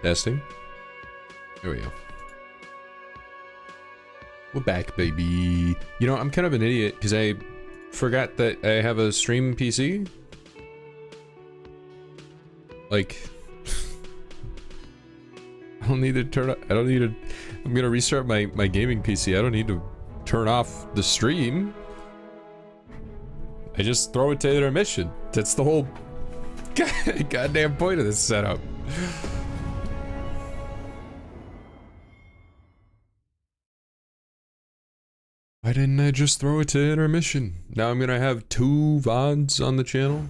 Testing. There we go. We're back, baby. You know, I'm kind of an idiot because I forgot that I have a stream PC. Like, I don't need to turn up. I don't need to. I'm gonna restart my gaming PC. I don't need to turn off the stream. I just throw it to intermission. That's the whole goddamn point of this setup. Why didn't I just throw it to intermission? Now I'm gonna have 2 VODs on the channel.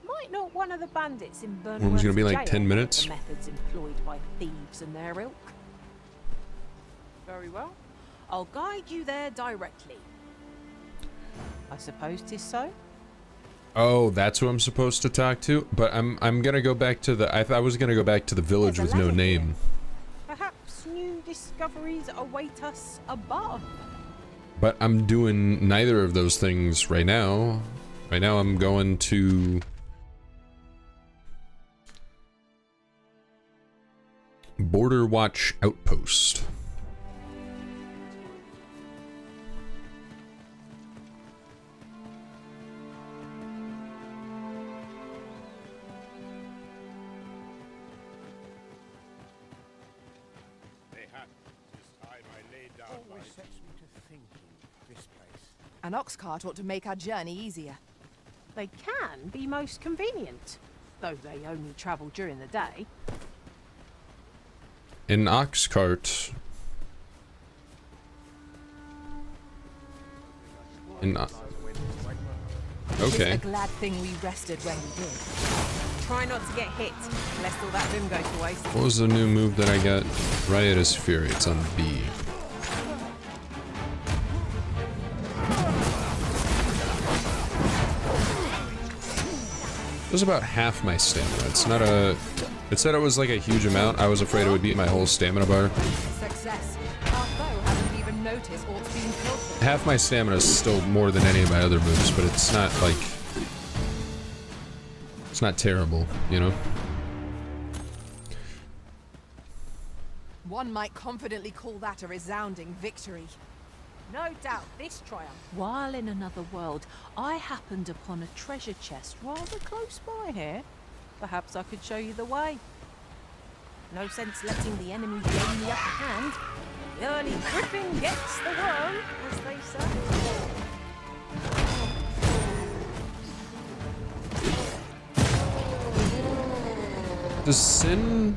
Might not one of the bandits in Burnworth One's gonna be like 10 jail minutes. the methods employed by thieves and their ilk. Very well. I'll guide you there directly. I suppose 'tis so. Oh, that's who I'm supposed to talk to? But I'm gonna go back to the I was gonna go back to the village with no name. Perhaps new discoveries await us above. But I'm doing neither of those things right now. Right now I'm going to Border Watch Outpost. An ox cart ought to make our journey easier. They can be most convenient, though they only travel during the day. An ox cart. Okay. It's a glad thing we rested when we did. Try not to get hit, lest all that vim go to waste. What was the new move that I got? Riotous Fury. It's on B. It was about half my stamina. It's not a... It said it was like a huge amount. I was afraid it would beat my whole stamina bar. Success. Our foe hasn't even noticed what's being killed. Half my stamina is still more than any of my other moves, but it's not like... It's not terrible, you know? One might confidently call that a resounding victory. No doubt this triumph. While in another world, I happened upon a treasure chest rather close by here. Perhaps I could show you the way. No sense letting the enemy gain the upper hand. The early griffin gets the worm, as they say. Does Sin...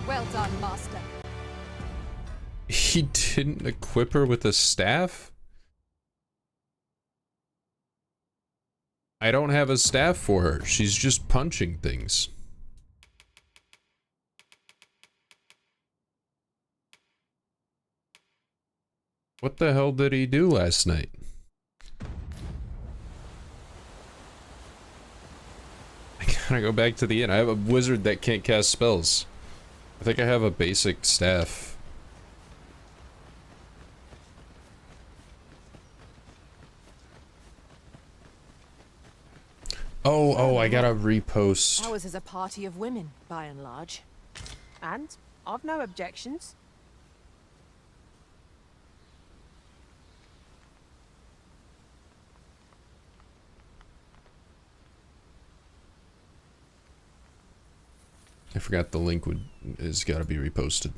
Well done, Master. He didn't equip her with a staff? I don't have a staff for her. She's just punching things. What the hell did he do last night? I gotta go back to the inn. I have a wizard that can't cast spells. I think I have a basic staff. Oh, I gotta repost. Ours is a party of women, by and large. And I've no objections. I forgot the link is gotta be reposted.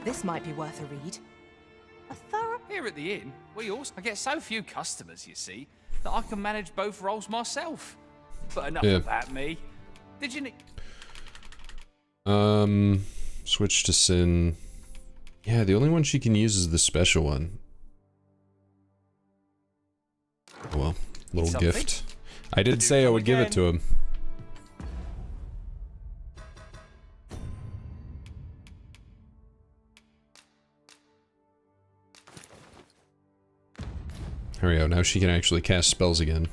This might be worth a read. A thorough... Here at the inn, I get so few customers, you see, that I can manage both roles myself. But enough about me. Did you need... Switch to Sin. Yeah, the only one she can use is the special one. Oh well, little Something? gift. I did Do say I come would give it again. to him. There we go, now she can actually cast spells again.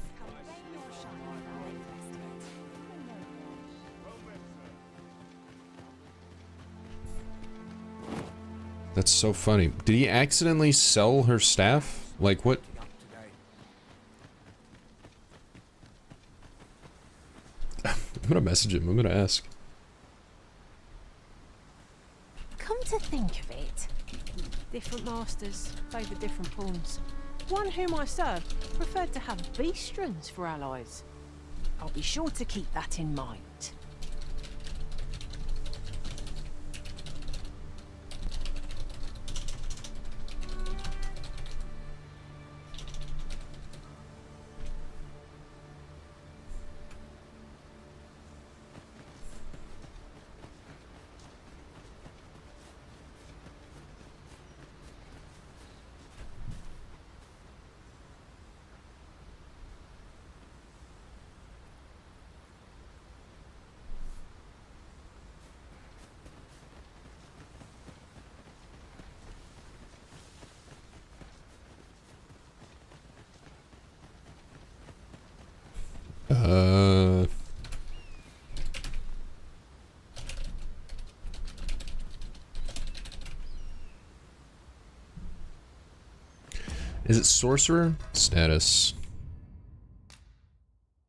That's so funny. Did he accidentally sell her staff? Like, what? I'm gonna message him, I'm gonna ask. Come to think of it, different masters favour different pawns. One whom I served preferred to have beastrons for allies. I'll be sure to keep that in mind. Is it sorcerer? Status.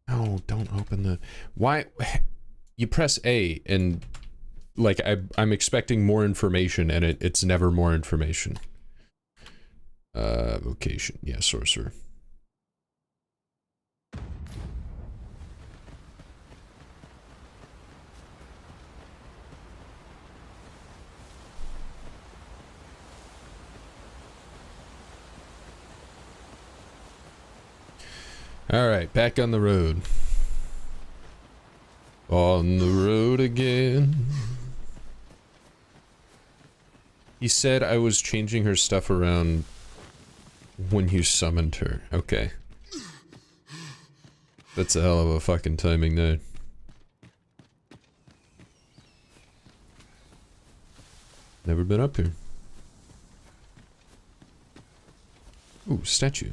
No, don't open the... Why? You press A and... Like, I'm expecting more information and it's never more information. Vocation. Yeah, sorcerer. Alright, back on the road. On the road again. He said I was changing her stuff around when you summoned her. Okay. That's a hell of a fucking timing there. Never been up here. Ooh, statue.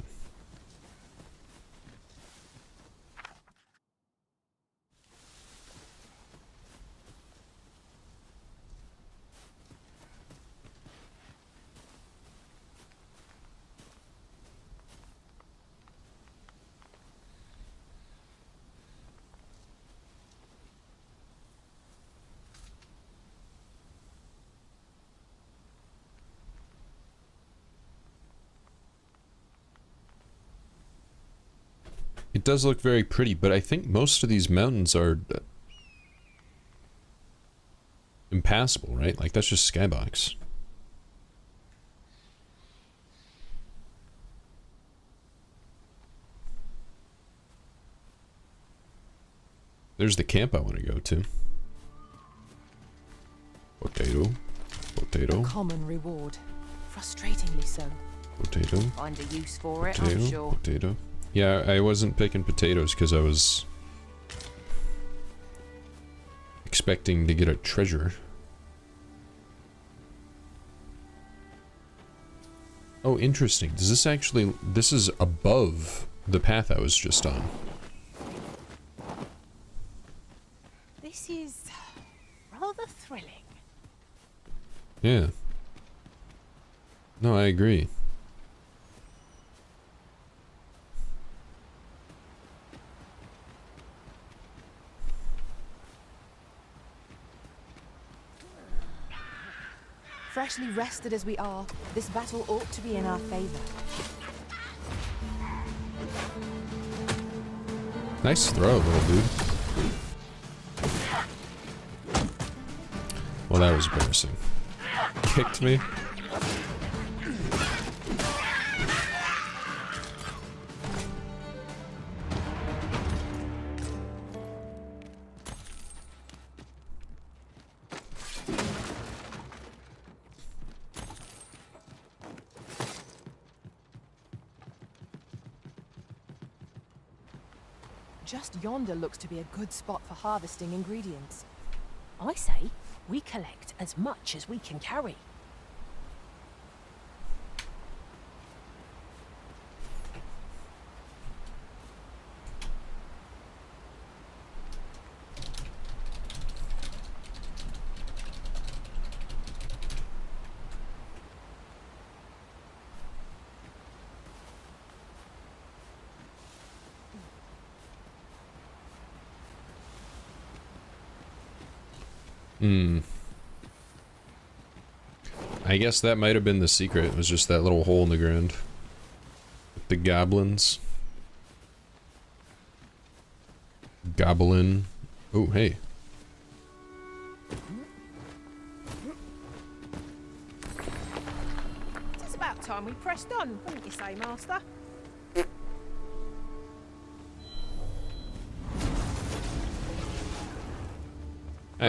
It does look very pretty, but I think most of these mountains are impassable, right? Like, that's just skybox. There's the camp I want to go to. Potato. Potato. Common reward. Frustratingly so. Potato. Find a use for it, Potato. I'm sure. Potato. Yeah, I wasn't picking potatoes because I was expecting to get a treasure. Oh, interesting. Does this actually... This is above the path I was just on. This is rather thrilling. Yeah. No, I agree. Freshly rested as we are, this battle ought to be in our favor. Nice throw, little dude. Well, that was embarrassing. Kicked me. Just yonder looks to be a good spot for harvesting ingredients. I say we collect as much as we can carry. I guess that might have been the secret. It was just that little hole in the ground. With the goblins. Goblin. Oh, hey. It's about time we pressed on, wouldn't you say, Master? Hey.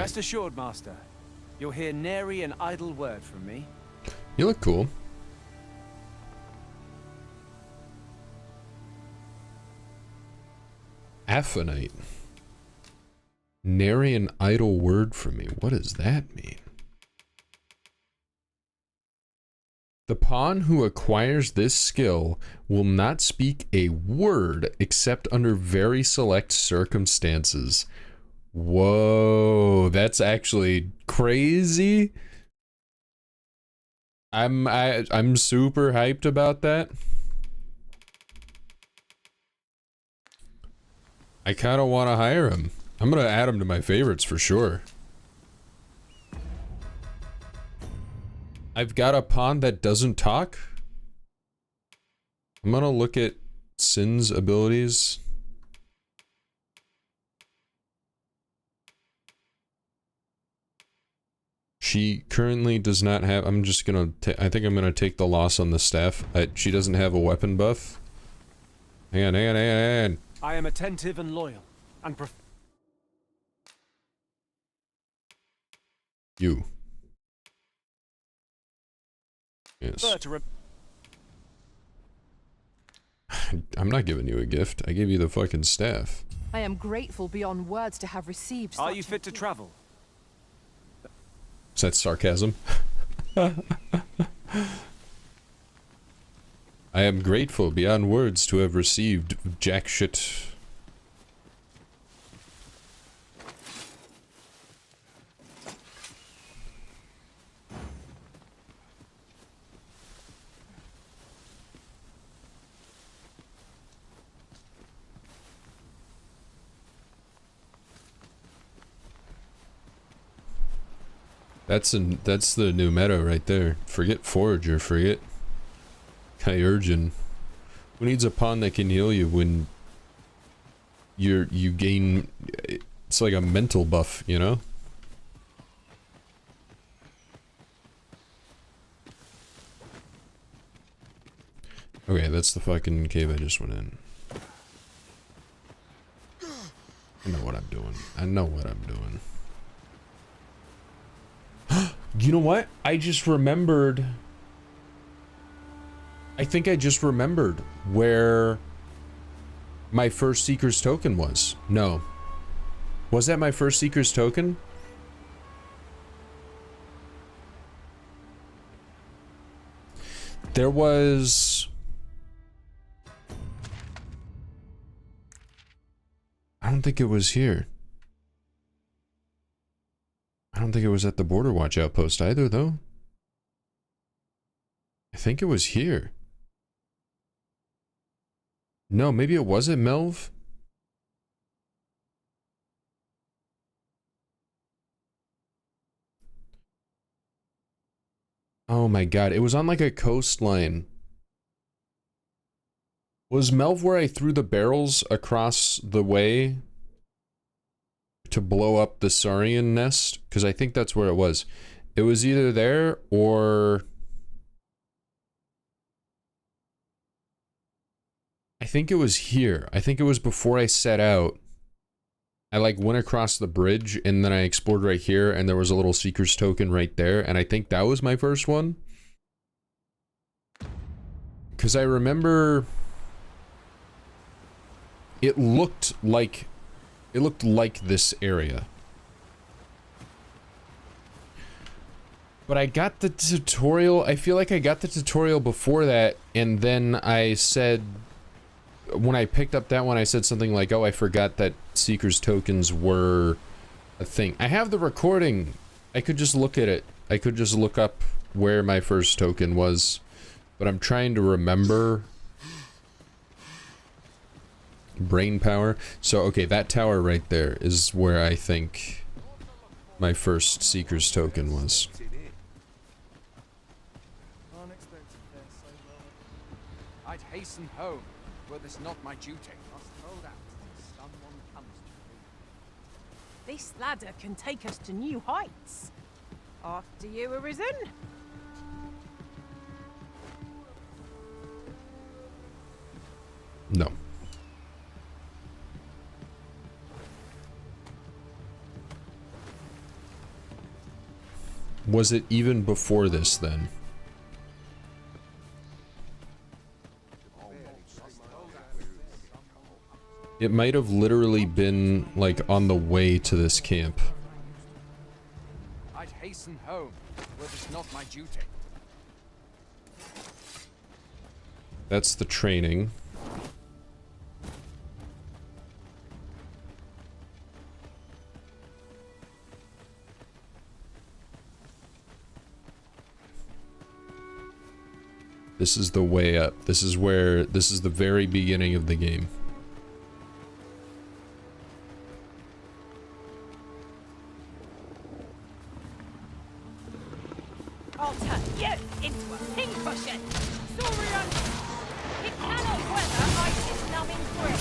Rest assured, Master. You'll hear nary an idle word from me. You look cool. Aphanite. Nary an idle word from me. What does that mean? The pawn who acquires this skill will not speak a word except under very select circumstances. Whoa, that's actually crazy. I'm super hyped about that. I kind of want to hire him. I'm gonna add him to my favorites for sure. I've got a pawn that doesn't talk. I'm gonna look at Sin's abilities. She currently does not have. I'm just gonna. I think I'm gonna take the loss on the staff. She doesn't have a weapon buff. Hang on. I am attentive and loyal, and You. Yes. I'm not giving you a gift. I gave you the fucking staff. I am grateful beyond words to have received such Are you fit to travel? Is that sarcasm? I am grateful beyond words to have received jack shit. That's the new meta right there. Forget Forager, forget Kyurgeon. Who needs a pawn that can heal you when you gain? It's like a mental buff, you know? Okay, that's the fucking cave I just went in. I know what I'm doing. I know what I'm doing. You know what? I just remembered. I think I just remembered where my first Seeker's token was. No. Was that my first Seeker's token? There was... I don't think it was here. I don't think it was at the Border Watch outpost either, though. I think it was here. No, maybe it was at Melv. Oh my god, it was on like a coastline. Was Melv where I threw the barrels across the way to blow up the Saurian nest? Because I think that's where it was. It was either there or... I think it was here. I think it was before I set out. I like went across the bridge and then I explored right here and there was a little Seeker's token right there. And I think that was my first one. Because I remember... it looked like this area. But I got the tutorial, I feel like I got the tutorial before that, and then I said, when I picked up that one, I said something like, oh, I forgot that Seeker's tokens were a thing. I have the recording. I could just look at it. I could just look up where my first token was, but I'm trying to remember. Brain power. So, okay, that tower right there is where I think my first Seeker's token was. I'd hasten home, were this not my duty. Must hold out till someone comes to me. This ladder can take us to new heights. After you, Arisen. No. Was it even before this then? It might have literally been like on the way to this camp. I'd hasten home, were this not my duty. That's the training. This is the way up. This is the very beginning of the game. I'll turn you into a pincushion. Saurian! It cannot weather ice's numbing grip.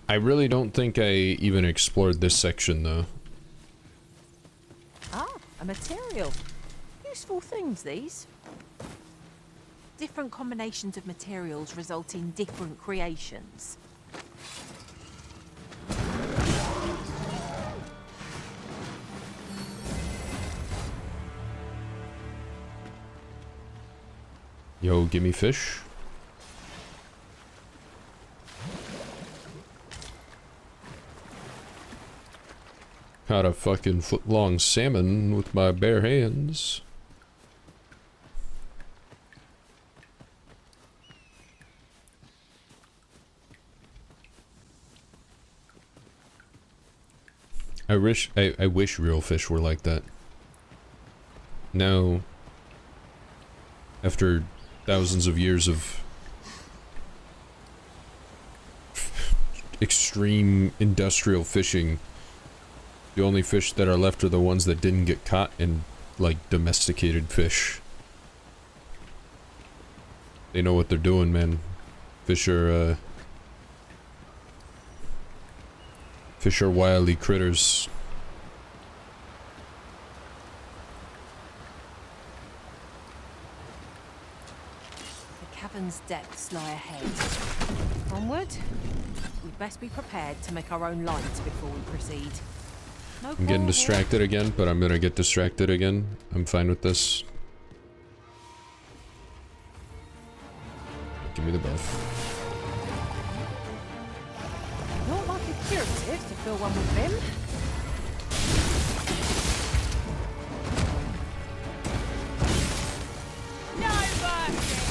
I really don't think I even explored this section though. Ah, a material. Useful things, these. Different combinations of materials result in different creations. Yo, gimme fish. Caught a fucking foot-long salmon with my bare hands. I wish real fish were like that. Now, after thousands of years of extreme industrial fishing, the only fish that are left are the ones that didn't get caught in, like, domesticated fish. They know what they're doing, man. Fish are wily critters. The cavern's depths lie ahead. Onward. We'd best be prepared to make our own lights before we proceed. No I'm getting quarrel distracted again, but I'm gonna get distracted again. I'm fine with this. Give me the buff. Not like a curative to fill one with vim. No mercy!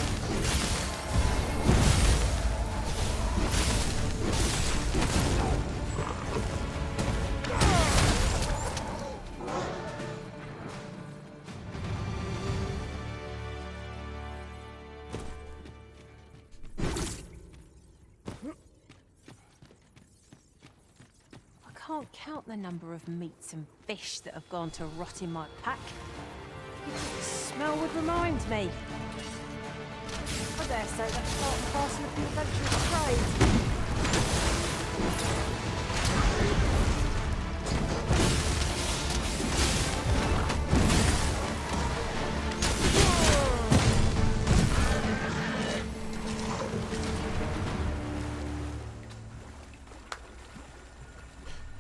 I can't count the number of meats and fish that have gone to rot in my pack. The smell would remind me. I dare say that's part and parcel of the adventurous trade.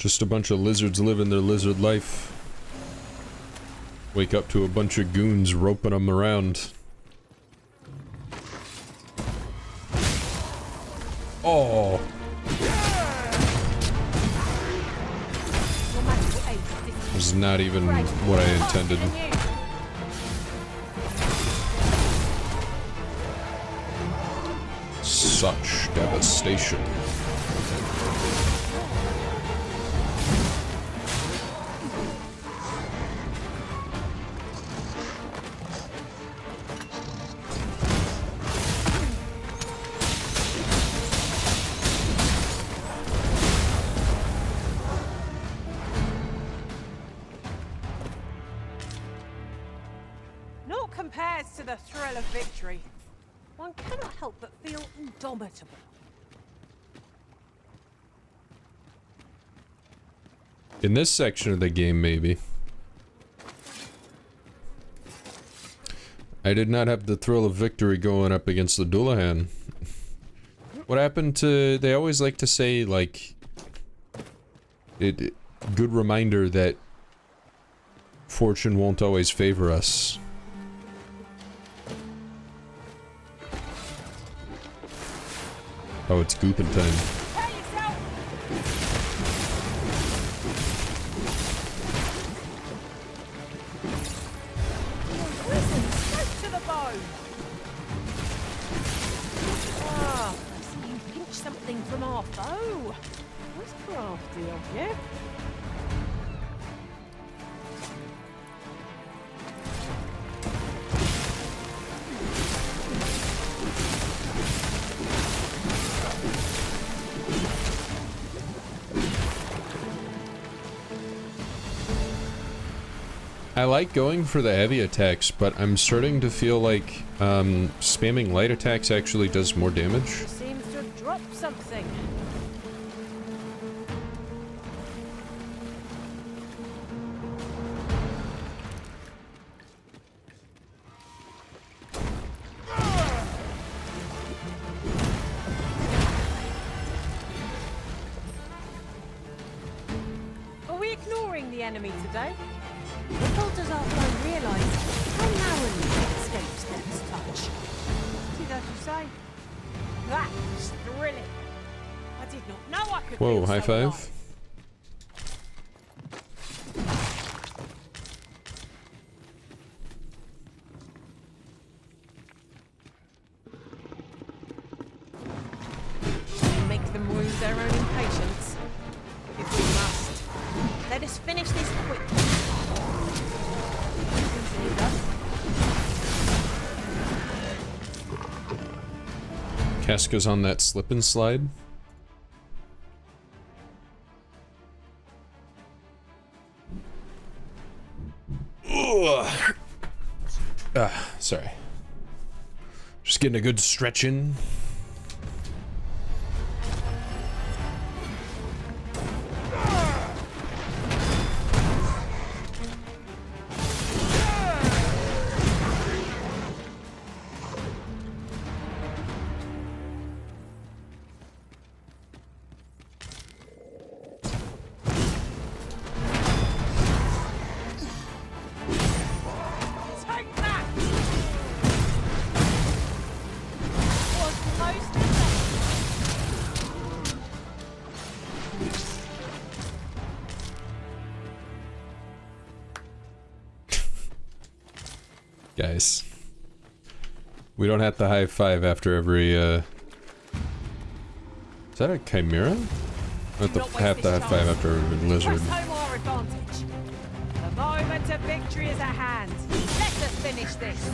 Just a bunch of lizards living their lizard life. Wake up to a bunch of goons roping them around. Oh! Was not even what I intended. Such devastation. Naught compares to the thrill of victory. One cannot help but feel indomitable. In this section of the game, maybe. I did not have the thrill of victory going up against the Dullahan. What happened to... They always like to say, like... good reminder that fortune won't always favor us. Oh, it's gooping time. From our foe. That's crafty of you. I like going for the heavy attacks, but I'm starting to feel like spamming light attacks actually does more damage. He seems to have dropped something. Are we ignoring the enemy today? Little does our foe realise how narrowly it escapes Death's touch. See, as you say, that was thrilling. I did not know I could. Whoa, feel high so five. alive. Make them lose their own impatience. If we must, let us finish this quickly. Casca's on that slip and slide. Ugh. Sorry. Just getting a good stretch in. Take that! Was most Guys. We don't have to high five after every, Is that a chimera? I have to high five after every lizard. press home our advantage. The moment of victory is at hand. Let us finish this.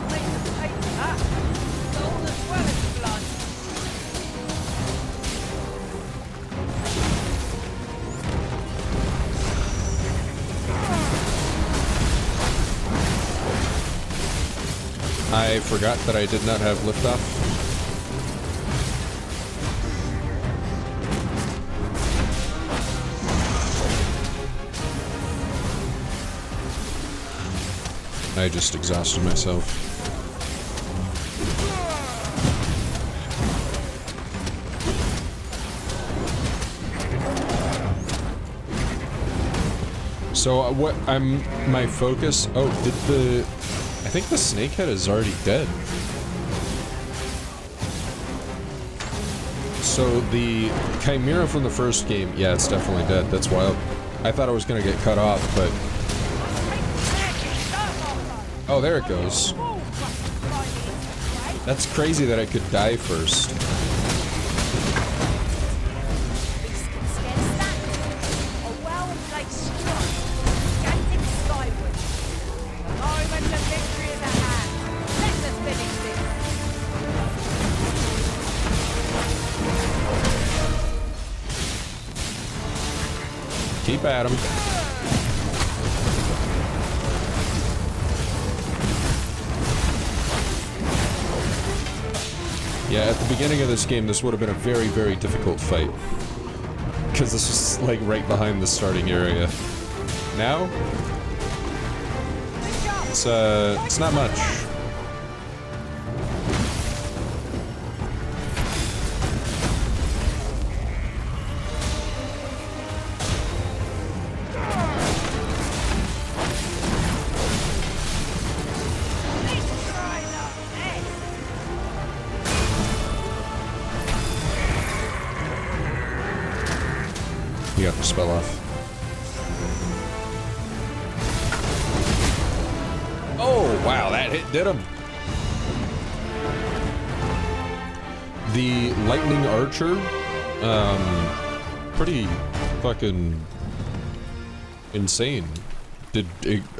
Make them pay for that. Gold as well as blood. I forgot that I did not have liftoff. I just exhausted myself. So my focus, oh, I think the snakehead is already dead. So the chimera from the first game, yeah, it's definitely dead. That's wild. I thought I was gonna get cut off, but... Oh, there it goes. That's crazy that I could die first. Keep at him. Yeah, at the beginning of this game, this would have been a very, very difficult fight. Because this was, like, right behind the starting area. Now? It's not much. You got the spell off. Oh, wow, that hit did him. The lightning archer, pretty fucking insane. Did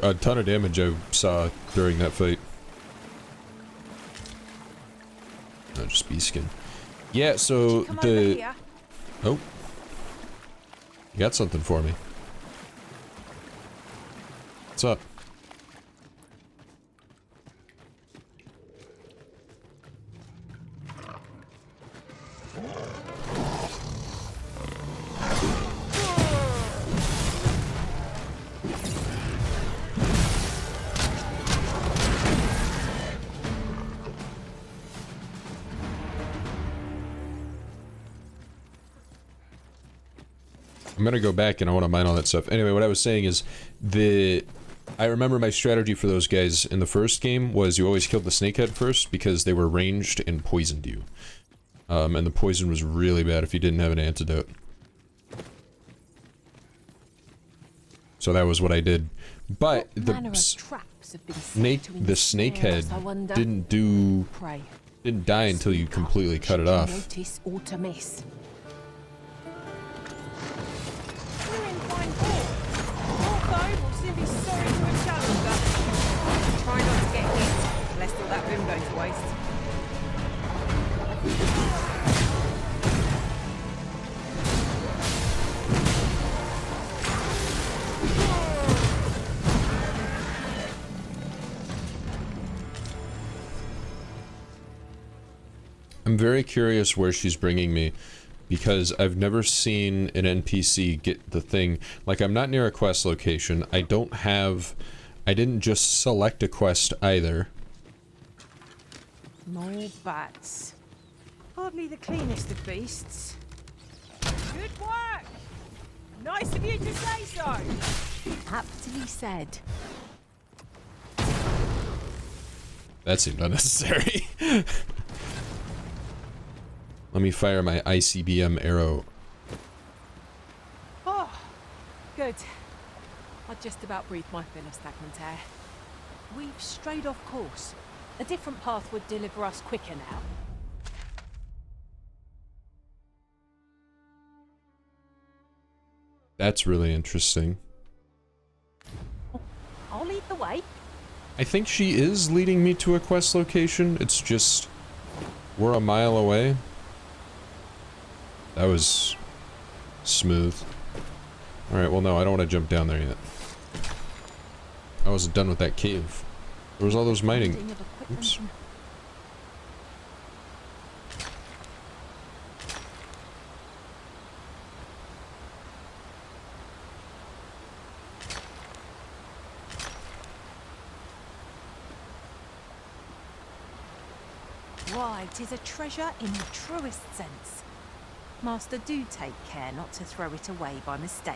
a ton of damage I saw during that fight. No, just beast skin. Yeah, so the... Oh. You got something for me. What's up? I'm gonna go back and I want to mine all that stuff. Anyway, what I was saying is I remember my strategy for those guys in the first game was you always killed the snakehead first because they were ranged and poisoned you. And the poison was really bad if you didn't have an antidote. So that was what I did. But the snakehead didn't die until you completely cut it off. Try not to get hit, lest all that boom goes to waste. I'm very curious where she's bringing me, because I've never seen an NPC get the thing. Like, I'm not near a quest location. I didn't just select a quest either. More bats. Hardly the cleanest of beasts. Good work! Nice of you to say so! Aptly said. That seemed unnecessary. Let me fire my ICBM arrow. Oh, good. I just about breathed my fill of stagnant air. We've strayed off course. A different path would deliver us quicker now. That's really interesting. I'll lead the way. I think she is leading me to a quest location. It's just... we're a mile away. That was... smooth. Alright, well no, I don't want to jump down there yet. I wasn't done with that cave. There was all those mining... Oops. Why, 'tis a treasure in the truest sense. Master, do take care not to throw it away by mistake.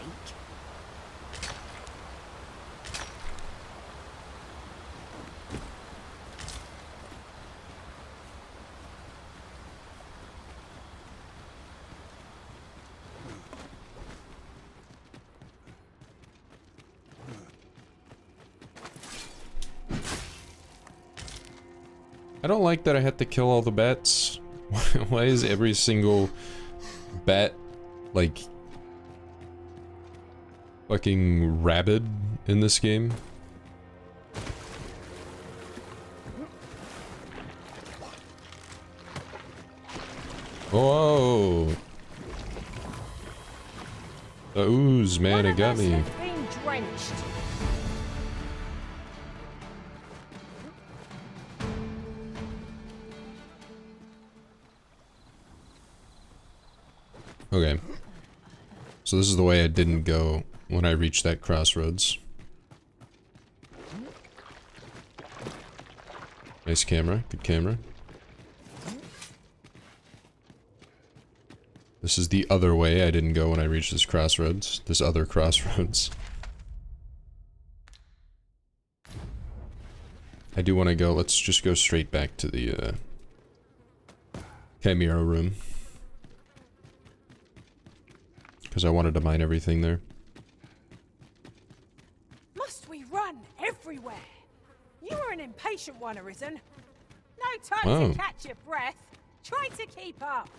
I don't like that I had to kill all the bats. Why is every single bat, like, fucking rabid in this game? Whoa! The ooze, man, it got me. Been drenched. Okay. So this is the way I didn't go when I reached that crossroads. Nice camera. Good camera. This is the other way I didn't go when I reached this crossroads. This other crossroads. I do want to go. Let's just go straight back to the Chimera room. Because I wanted to mine everything there. Must we run everywhere? You are an impatient one, Arisen. No time Wow. to catch your breath. Try to keep up.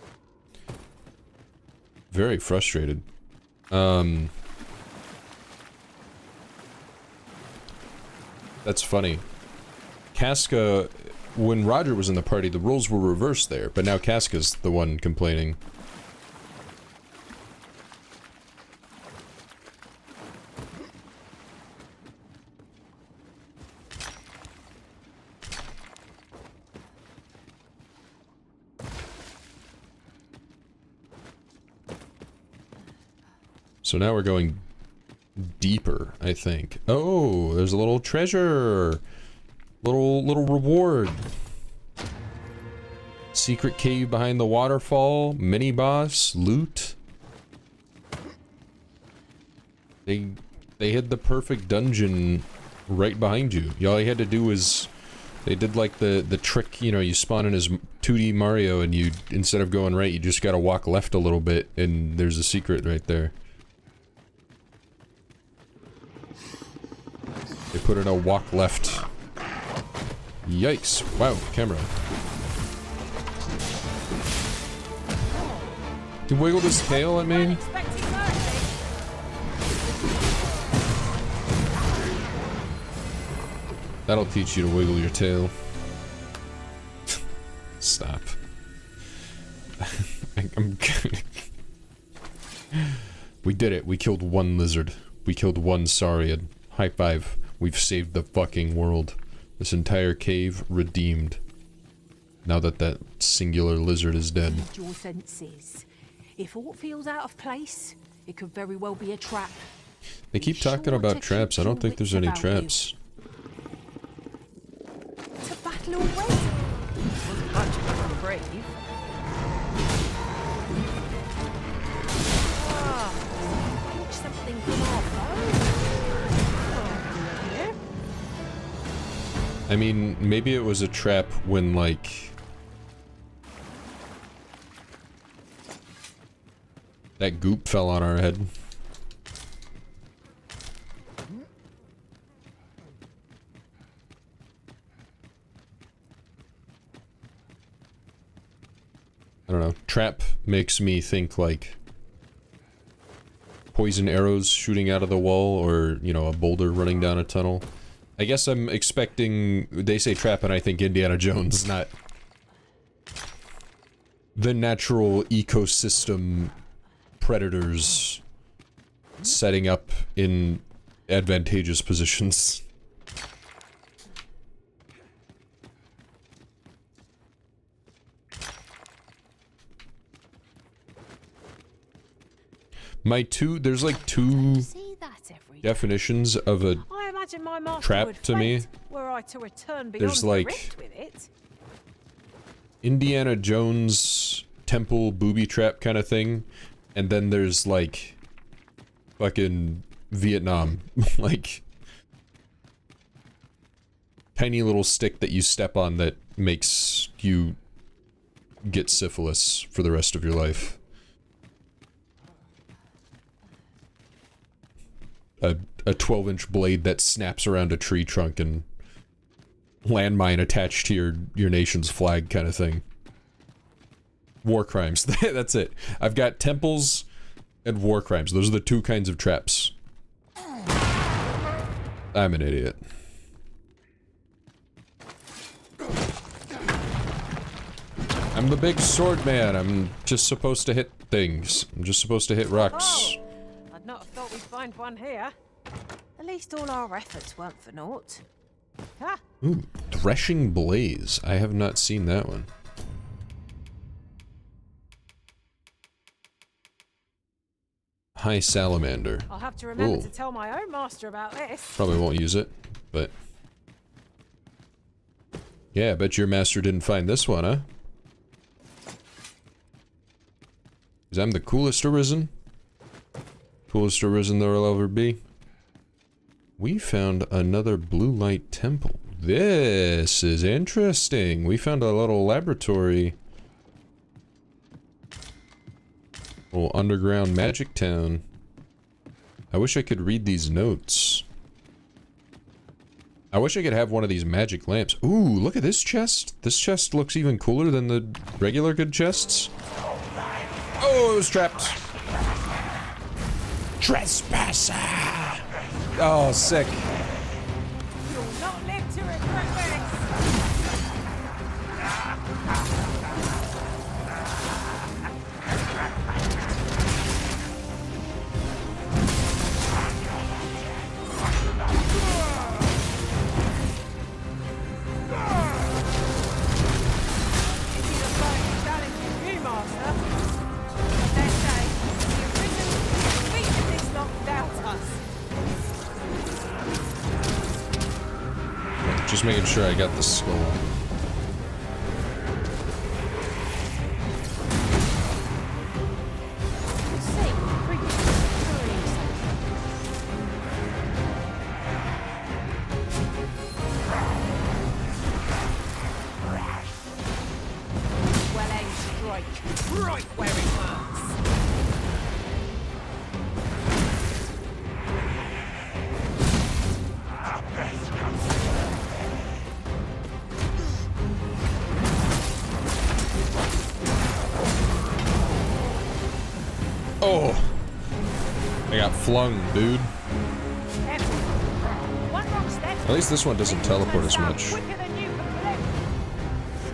Very frustrated. That's funny. Casca, when Roger was in the party, the roles were reversed there, but now Casca's the one complaining. So now we're going deeper, I think. Oh, there's a little treasure. Little reward. Secret cave behind the waterfall. Mini boss. Loot. They hid the perfect dungeon right behind you. All you had to do was... They did like the trick, you know, you spawn in as 2D Mario and you, instead of going right, you just gotta walk left a little bit and there's a secret right there. They put in a walk left. Yikes. Wow, camera. He wiggled his tail at me? That'll teach you to wiggle your tail. Stop. I'm We did it. We killed one lizard. We killed one Saurian. High five. We've saved the fucking world. This entire cave redeemed. Now that that singular lizard is dead. Read your senses. If aught feels out of place, it could very well be a trap. They keep talking Sure about to traps. keep I don't your think there's wits any about traps. To battle already. Wasn't much of a brave. Pinch something from our foe. Yeah. I mean, maybe it was a trap when, like... that goop fell on our head. I don't know. Trap makes me think, like... poison arrows shooting out of the wall, or, you know, a boulder running down a tunnel. I guess I'm expecting... They say trap and I think Indiana Jones, not... the natural ecosystem predators setting up in advantageous positions. There's like two See that every day. definitions of a I imagine my master trap would to me. faint were I to return beyond There's the like- rift with it. Indiana Jones temple booby trap kind of thing, and then there's like fucking Vietnam, like tiny little stick that you step on that makes you get syphilis for the rest of your life. A 12-inch blade that snaps around a tree trunk and landmine attached to your nation's flag kind of thing. War crimes. That's it. I've got temples and war crimes. Those are the two kinds of traps. I'm an idiot. I'm the big sword man. I'm just supposed to hit things. I'm just supposed to hit rocks. Oh, I'd not have thought we'd find one here. At least all our efforts weren't for naught. Ha! Ooh, Threshing Blaze. I have not seen that one. High Salamander. I'll have to remember Ooh. to tell my own master about this. Probably won't use it, but... Yeah, I bet your master didn't find this one, huh? Because I'm the coolest arisen. Coolest arisen there will ever be. We found another blue light temple. This is interesting. We found a little laboratory. Little underground magic town. I wish I could read these notes. I wish I could have one of these magic lamps. Ooh, look at this chest. This chest looks even cooler than the regular good chests. Oh, it was trapped. Trespasser! Oh, sick. You'll not live to regret this. Just making sure I got the skull. Well aimed strike, right where it hurts. Oh! I got flung, dude. At least this one doesn't teleport as much. So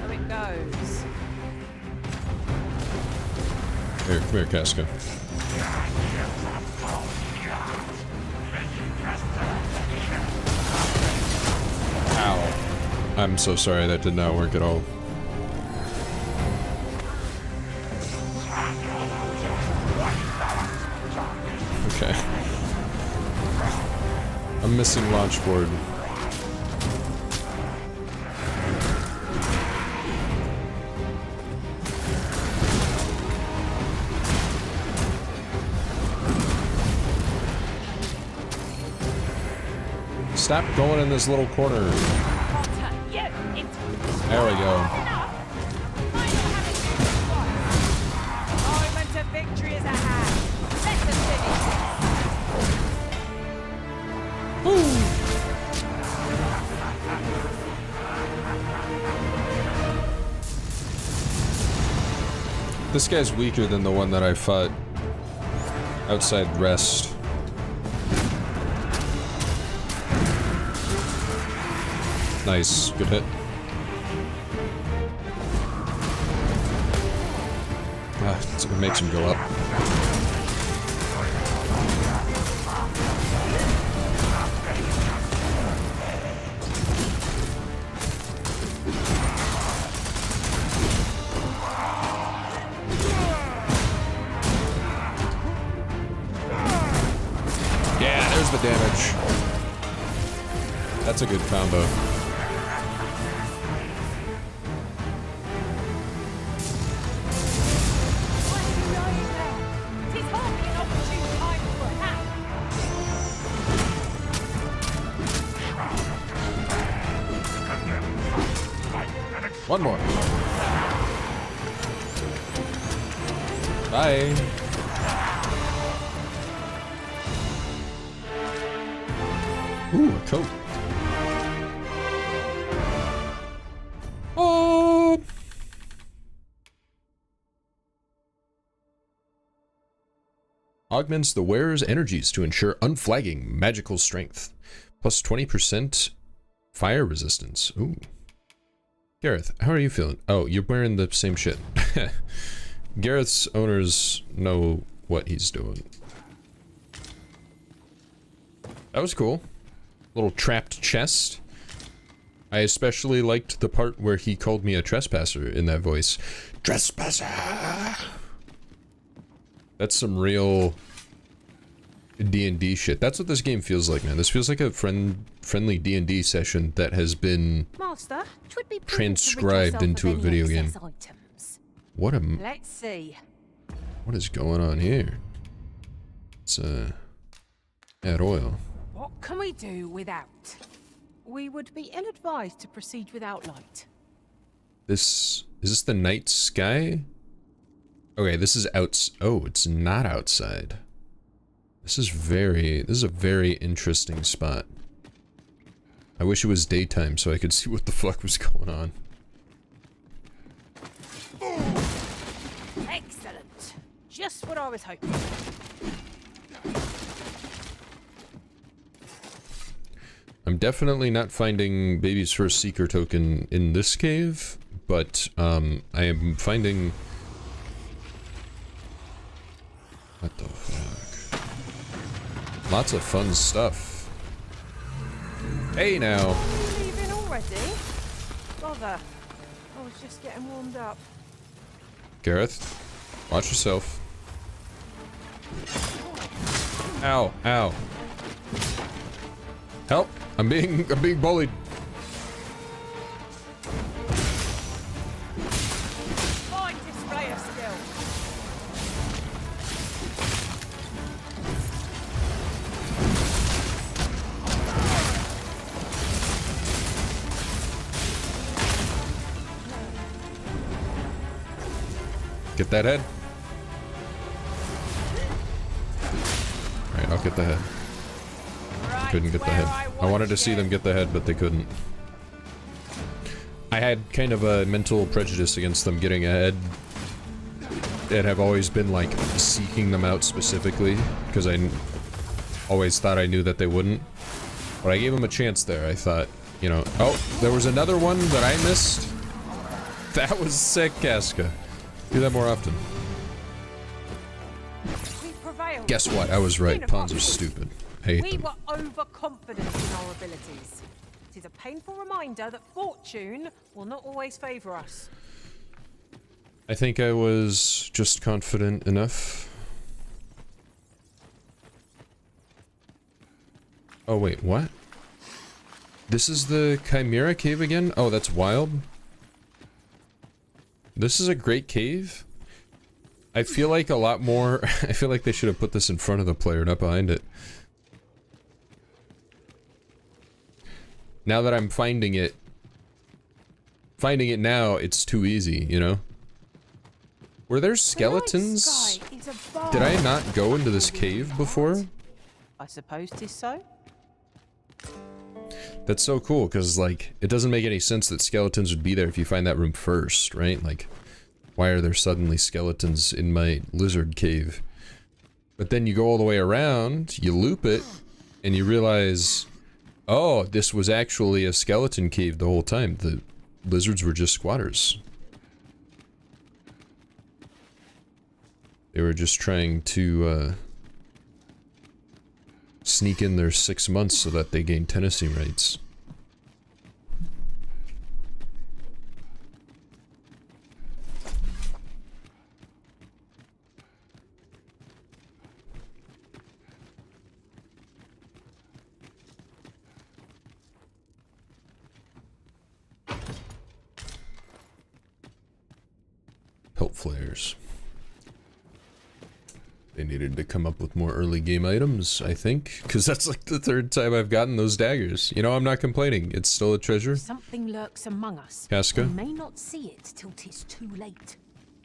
it goes. Here, come here, Casca. Ow. I'm so sorry, that did not work at all. Okay. I'm missing launch board. Stop going in this little corner. There we go. Moment of victory is at hand. Let us finish. This guy's weaker than the one that I fought outside Rest. Nice, good hit. It makes him go up. Yeah, there's the damage. That's a good combo. One more. Bye. Ooh, a coat. Oh. Augments the wearer's energies to ensure unflagging magical strength. Plus 20% fire resistance. Ooh. Gareth, how are you feeling? Oh, you're wearing the same shit. Gareth's owners know what he's doing. That was cool. Little trapped chest. I especially liked the part where he called me a trespasser in that voice. Trespasser! That's some real D&D shit. That's what this game feels like, man. This feels like a friendly D&D session that has been Master, 'twould be transcribed into a video game. Items. What a... Let's see. What is going on here? It's, add oil. What can we do without? We would be ill-advised to proceed without light. This... Is this the night sky? Okay, this is oh, it's not outside. This is a very interesting spot. I wish it was daytime so I could see what the fuck was going on. Excellent. Just what I was hoping. I'm definitely not finding Baby's First Seeker token in this cave, but I am finding... What the fuck? Lots of fun stuff. Hey now! Leaving already? Bother. I was just getting warmed up. Gareth, watch yourself. Ow, ow. Help! I'm being bullied. Fine display of skill. Get that head. Alright, I'll get the head. Couldn't get the head. I wanted to see them get the head, but they couldn't. I had kind of a mental prejudice against them getting a head. And have always been, like, seeking them out specifically, because I always thought I knew that they wouldn't. But I gave them a chance there. I thought, you know... Oh, there was another one that I missed. That was sick, Casca. Do that more often. We prevailed. Guess what? I was right. Pawns are stupid. I hate We them. were overconfident in our abilities. It is a painful reminder that fortune will not always favor us. I think I was just confident enough. Oh wait, what? This is the Chimera Cave again? Oh, that's wild. This is a great cave. I feel like a lot more... I feel like they should have put this in front of the player, not behind it. Now that I'm finding it now, it's too easy, you know? Were there skeletons? Did I not go into this cave before? I suppose 'tis so. That's so cool, because, like, it doesn't make any sense that skeletons would be there if you find that room first, right? Like, why are there suddenly skeletons in my lizard cave? But then you go all the way around, you loop it, and you realize... Oh, this was actually a skeleton cave the whole time. The lizards were just squatters. They were just trying to, sneak in their 6 months so that they gain tenancy rights. Pelt flares. They needed to come up with more early game items, I think, because that's like the third time I've gotten those daggers. You know, I'm not complaining. It's still a treasure. Something lurks among us. Casca. We may not see it till 'tis too late.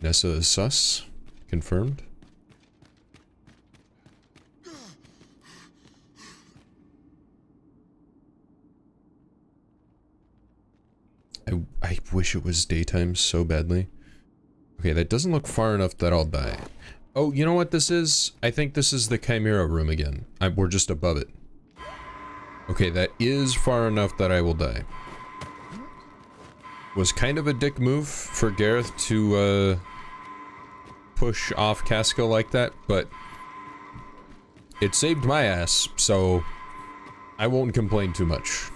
Nessa is sus. Confirmed. I wish it was daytime so badly. Okay, that doesn't look far enough that I'll die. Oh, you know what this is? I think this is the Chimera room again. We're just above it. Okay, that is far enough that I will die. Was kind of a dick move for Gareth to, push off Casca like that, but it saved my ass, so I won't complain too much.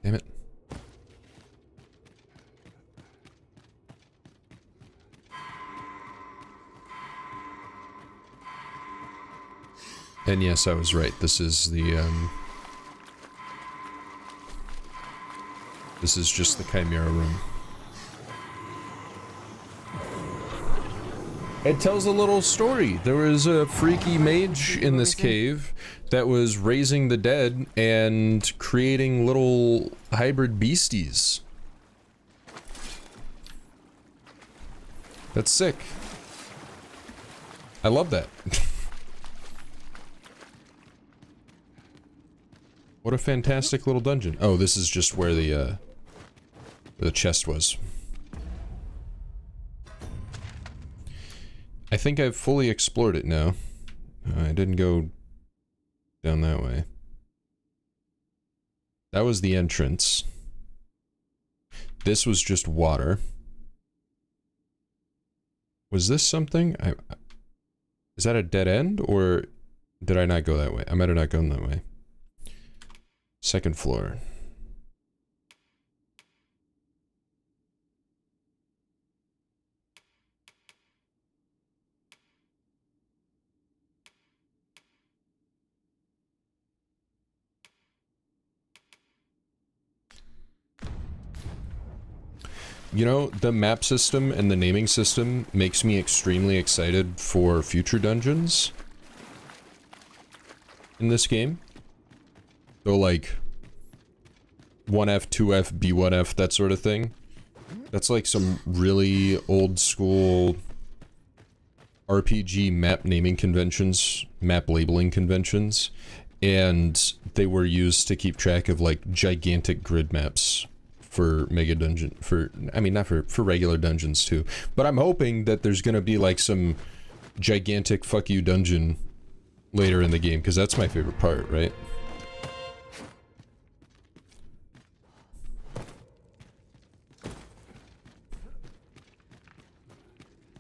Damn it. And yes, I was right. This is the, this is just the Chimera room. It tells a little story. There was a freaky mage in this cave that was raising the dead and creating little hybrid beasties. That's sick. I love that. What a fantastic little dungeon. Oh, this is just where the chest was. I think I've fully explored it now. I didn't go down that way. That was the entrance. This was just water. Was this something? Is that a dead end, or did I not go that way? I might have not gone that way. Second floor. You know, the map system and the naming system makes me extremely excited for future dungeons in this game. So like 1F, 2F, B1F, that sort of thing. That's like some really old school RPG map naming conventions, map labeling conventions, and they were used to keep track of like gigantic grid maps for mega dungeon, I mean not for regular dungeons too, but I'm hoping that there's gonna be like some gigantic fuck you dungeon later in the game, because that's my favorite part, right?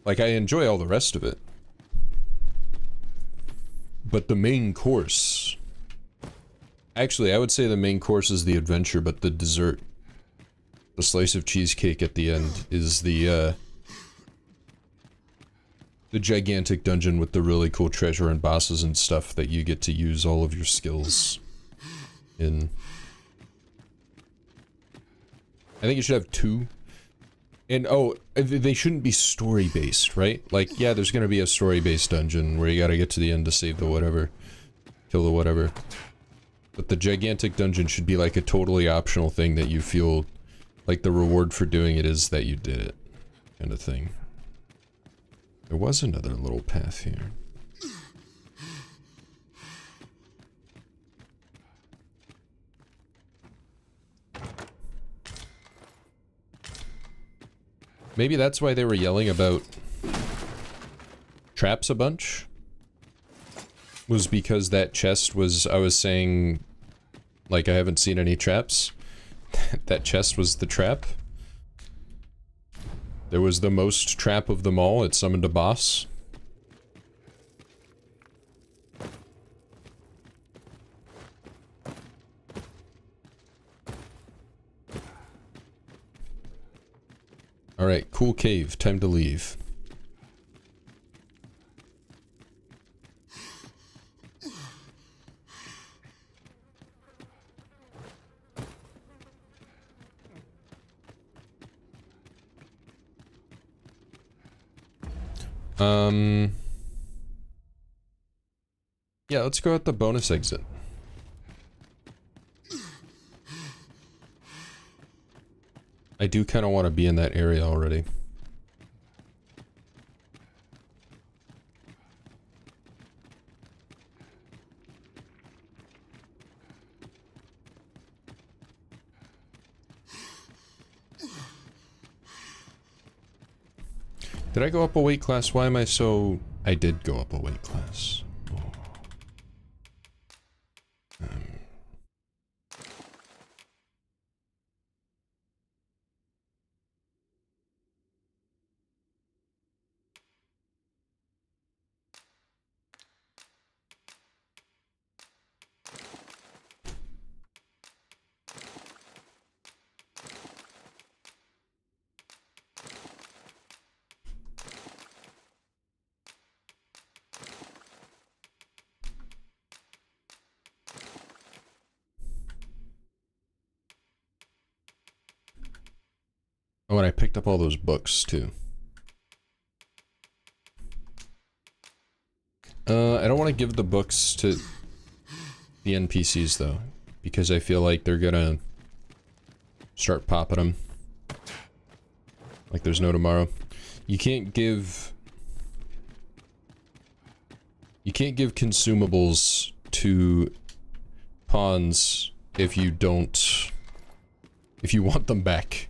Like, I enjoy all the rest of it, but the main course, actually I would say the main course is the adventure, but the dessert, the slice of cheesecake at the end, is the gigantic dungeon with the really cool treasure and bosses and stuff that you get to use all of your skills in. I think you should have 2. And oh, they shouldn't be story-based, right? Like, yeah, there's gonna be a story-based dungeon where you gotta get to the end to save the whatever, kill the whatever. But the gigantic dungeon should be like a totally optional thing that you feel like the reward for doing it is that you did it, kind of thing. There was another little path here. Maybe that's why they were yelling about traps a bunch. Was because that chest was, I was saying, like, I haven't seen any traps. That chest was the trap. There was the most trap of them all. It summoned a boss. Alright, cool cave. Time to leave. Yeah, let's go at the bonus exit. I do kind of want to be in that area already. Did I go up a weight class? Why am I so... I did go up a weight class. Oh. Oh, and I picked up all those books, too. I don't want to give the books to the NPCs, though, because I feel like they're gonna start popping them. Like there's no tomorrow. You can't give consumables to pawns if you want them back.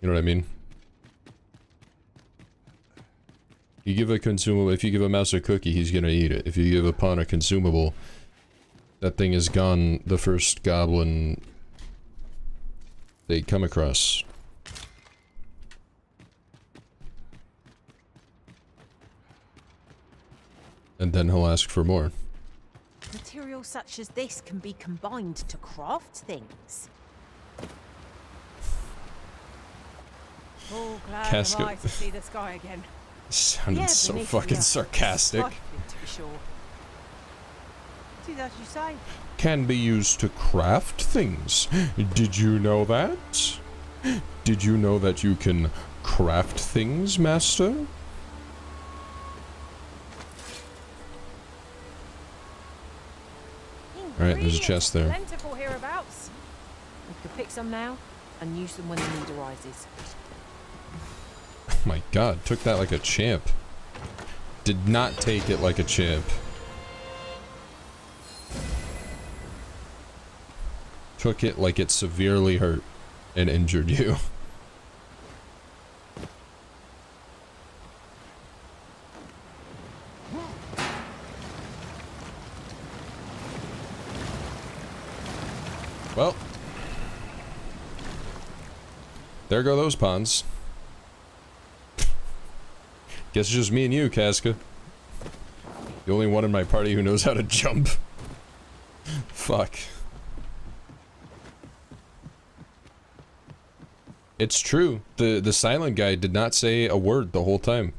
You know what I mean? You give a consumable, if you give a mouse a cookie, he's gonna eat it. If you give a pawn a consumable, that thing is gone the first goblin they come across. And then he'll ask for more. Materials such as this can be combined to craft things. Oh, glad am I to see the sky again. Sounded so fucking sarcastic. Sure. See, as you say. Can be used to craft things. Did you know that? Did you know that you can craft things, master? Alright, there's a chest there. Plentiful hereabouts. We could pick some now and use them when the need arises. Oh my god, took that like a champ. Did not take it like a champ. Took it like it severely hurt and injured you. Well, there go those pawns. Guess it's just me and you, Casca. The only one in my party who knows how to jump. Fuck. It's true. The silent guy did not say a word the whole time.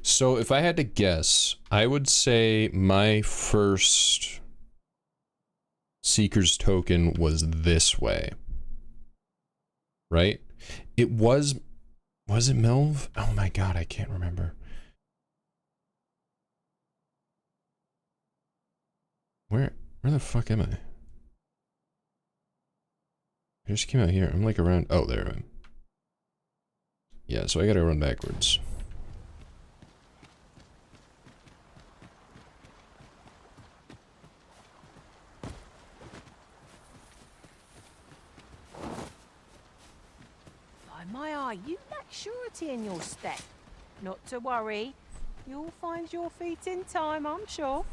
So if I had to guess, I would say my first Seeker's token was this way. Right? It was it Melv? Oh my god, I can't remember. Where the fuck am I? I just came out here. I'm like around, oh, there I am. Yeah, so I gotta run backwards. My eye, you lack surety in your step. Not to worry. You'll find your feet in time, I'm sure.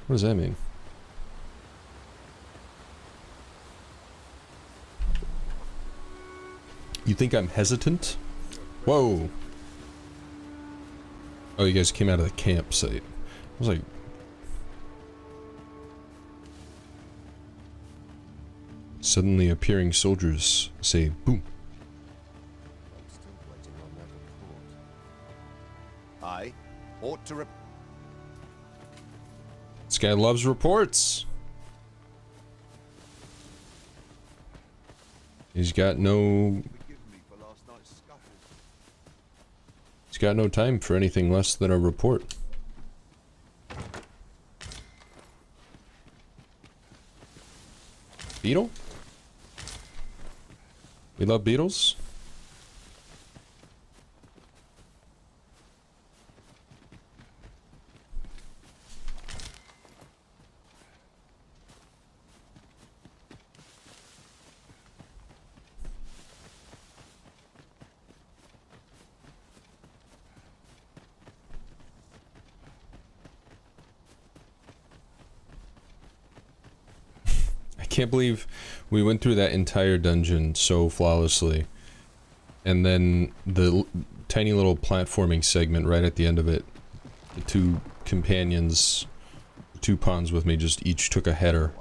What does that mean? You think I'm hesitant? Whoa. Oh, you guys came out of the campsite. I was like... Suddenly appearing soldiers say, boom. I'm still waiting on that report. I ought to This guy loves reports. He's got no... He's got no time for anything less than a report. Beetle? We love beetles? I can't believe we went through that entire dungeon so flawlessly. And then the tiny little platforming segment right at the end of it, the two companions, the two pawns with me, just each took a header.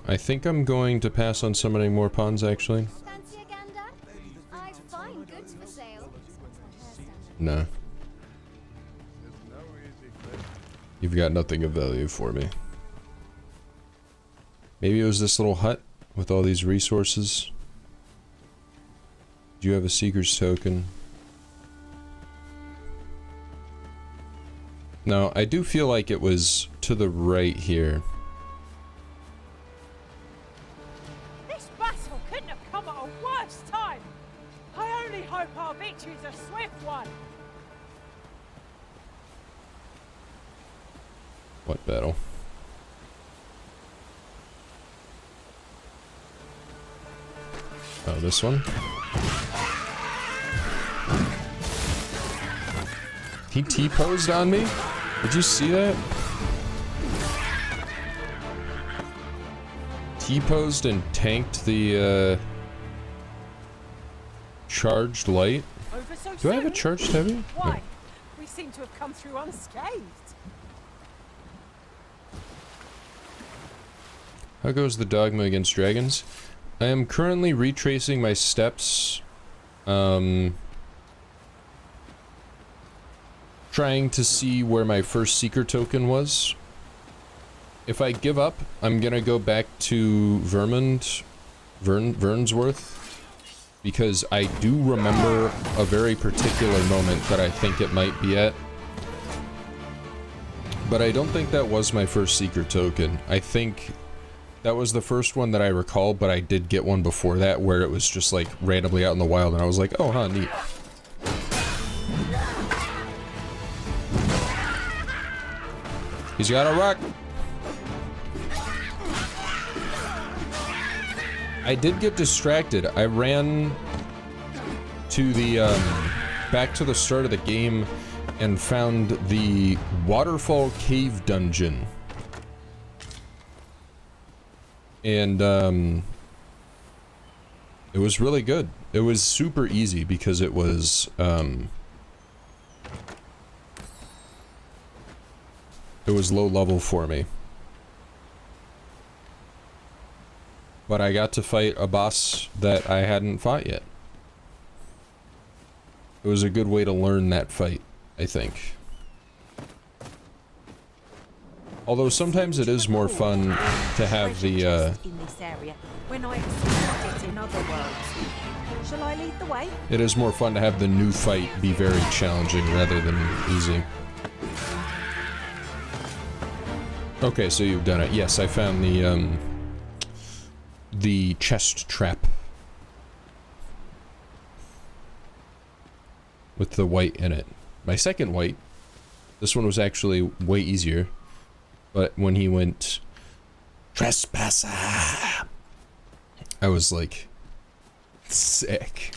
I think I'm going to pass on summoning more pawns, actually. Fancy a gander? I've fine goods for sale. Nah. You've got nothing of value for me. Maybe it was this little hut with all these resources. Do you have a seeker's token? No, I do feel like it was to the right here. This battle couldn't have come at a worse time. I only hope our victory's a swift one. What battle? Oh, this one? He T-posed on me? Did you see that? T-posed and tanked the, charged light? Over so Do I have a soon? charged heavy? Why? No. We seem to have come through unscathed. How goes the Dogma against dragons? I am currently retracing my steps, trying to see where my first seeker token was. If I give up, I'm gonna go back to Vernsworth, because I do remember a very particular moment that I think it might be at. But I don't think that was my first seeker token. I think that was the first one that I recall, but I did get one before that where it was just like randomly out in the wild and I was like, oh, huh, neat. He's got a rock. I did get distracted. I ran to the, back to the start of the game and found the Waterfall Cave dungeon. And, it was really good. It was super easy because it was, it was low level for me. But I got to fight a boss that I hadn't fought yet. It was a good way to learn that fight, I think. Although sometimes it is more fun to have the, in this area, when I explored it in other worlds. Shall I lead the way? it is more fun to have the new fight be very challenging rather than easy. Okay, so you've done it. Yes, I found the chest trap. With the white in it. My second white, this one was actually way easier. But when he went, trespasser, I was like, sick.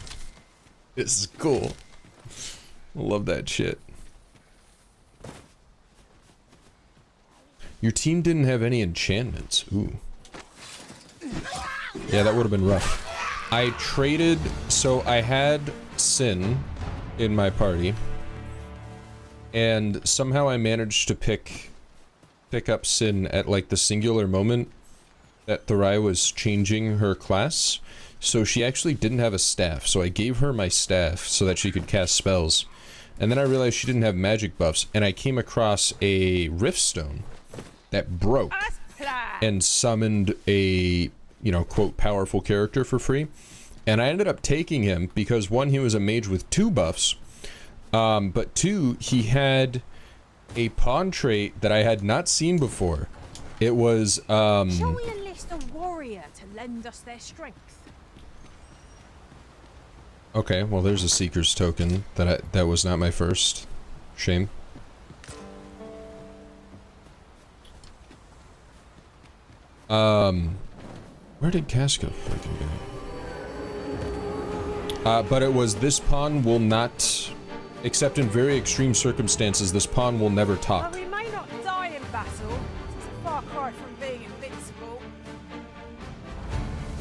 This is cool. I love that shit. Your team didn't have any enchantments. Ooh. Yeah, that would have been rough. I traded, so I had Sin in my party, and somehow I managed to pick up Sin at like the singular moment that Thurai was changing her class. So she actually didn't have a staff, so I gave her my staff so that she could cast spells. And then I realized she didn't have magic buffs, and I came across a Riftstone that broke and summoned a, you know, quote, powerful character for free. And I ended up taking him because, one, he was a mage with 2 buffs, but 2, he had a pawn trait that I had not seen before. It was, Shall we enlist a warrior to lend us their strength? Okay, well, there's a Seeker's Token that was not my first. Shame. Where did Casca fucking go? But it was, this pawn will not, except in very extreme circumstances, this pawn will never talk. Well, we may not die in battle. This is a far cry from being invincible.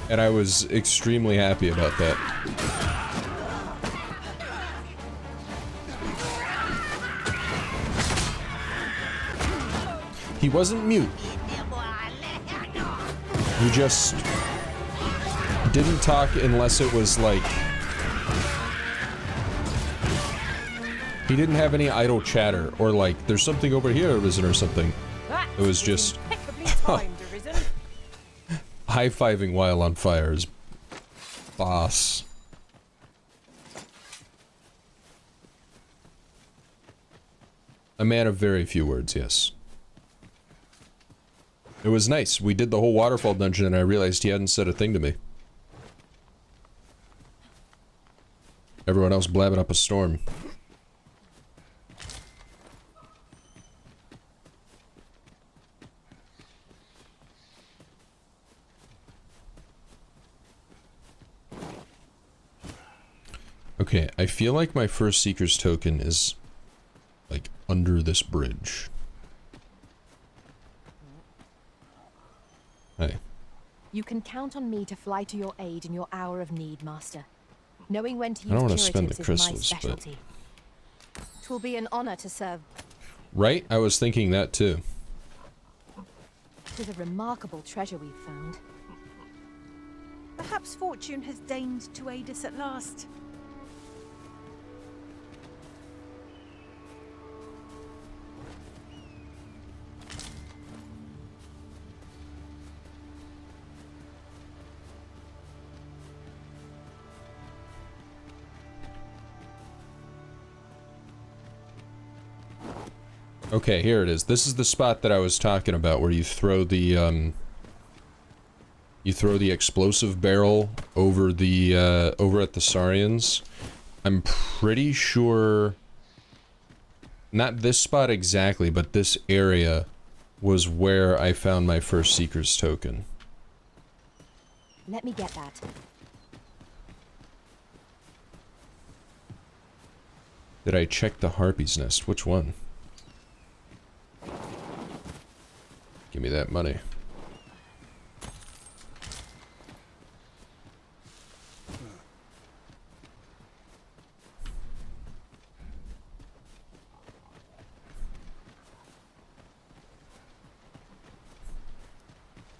And I was extremely happy about that. He wasn't mute. He just didn't talk unless it was like... He didn't have any idle chatter, or like, there's something over here, Arisen, or something. It was just... high-fiving while on fire is... boss. A man of very few words, yes. It was nice. We did the whole waterfall dungeon and I realized he hadn't said a thing to me. Everyone else blabbing up a storm. Okay, I feel like my first Seeker's Token is, like, under this bridge. Hey. You can count on me to fly to your aid in your hour of need, Master. Knowing when to I don't want use to spend the curatives is my crystals, specialty. It will be an honor to serve. Right? I was thinking that too. It is a remarkable treasure we've found. Perhaps fortune has deigned to aid us at last. Okay, here it is. This is the spot that I was talking about where you throw the explosive barrel over the over at the Saurians. I'm pretty sure not this spot exactly, but this area was where I found my first Seeker's Token. Let me get that. Did I check the Harpy's Nest? Which one? Give me that money.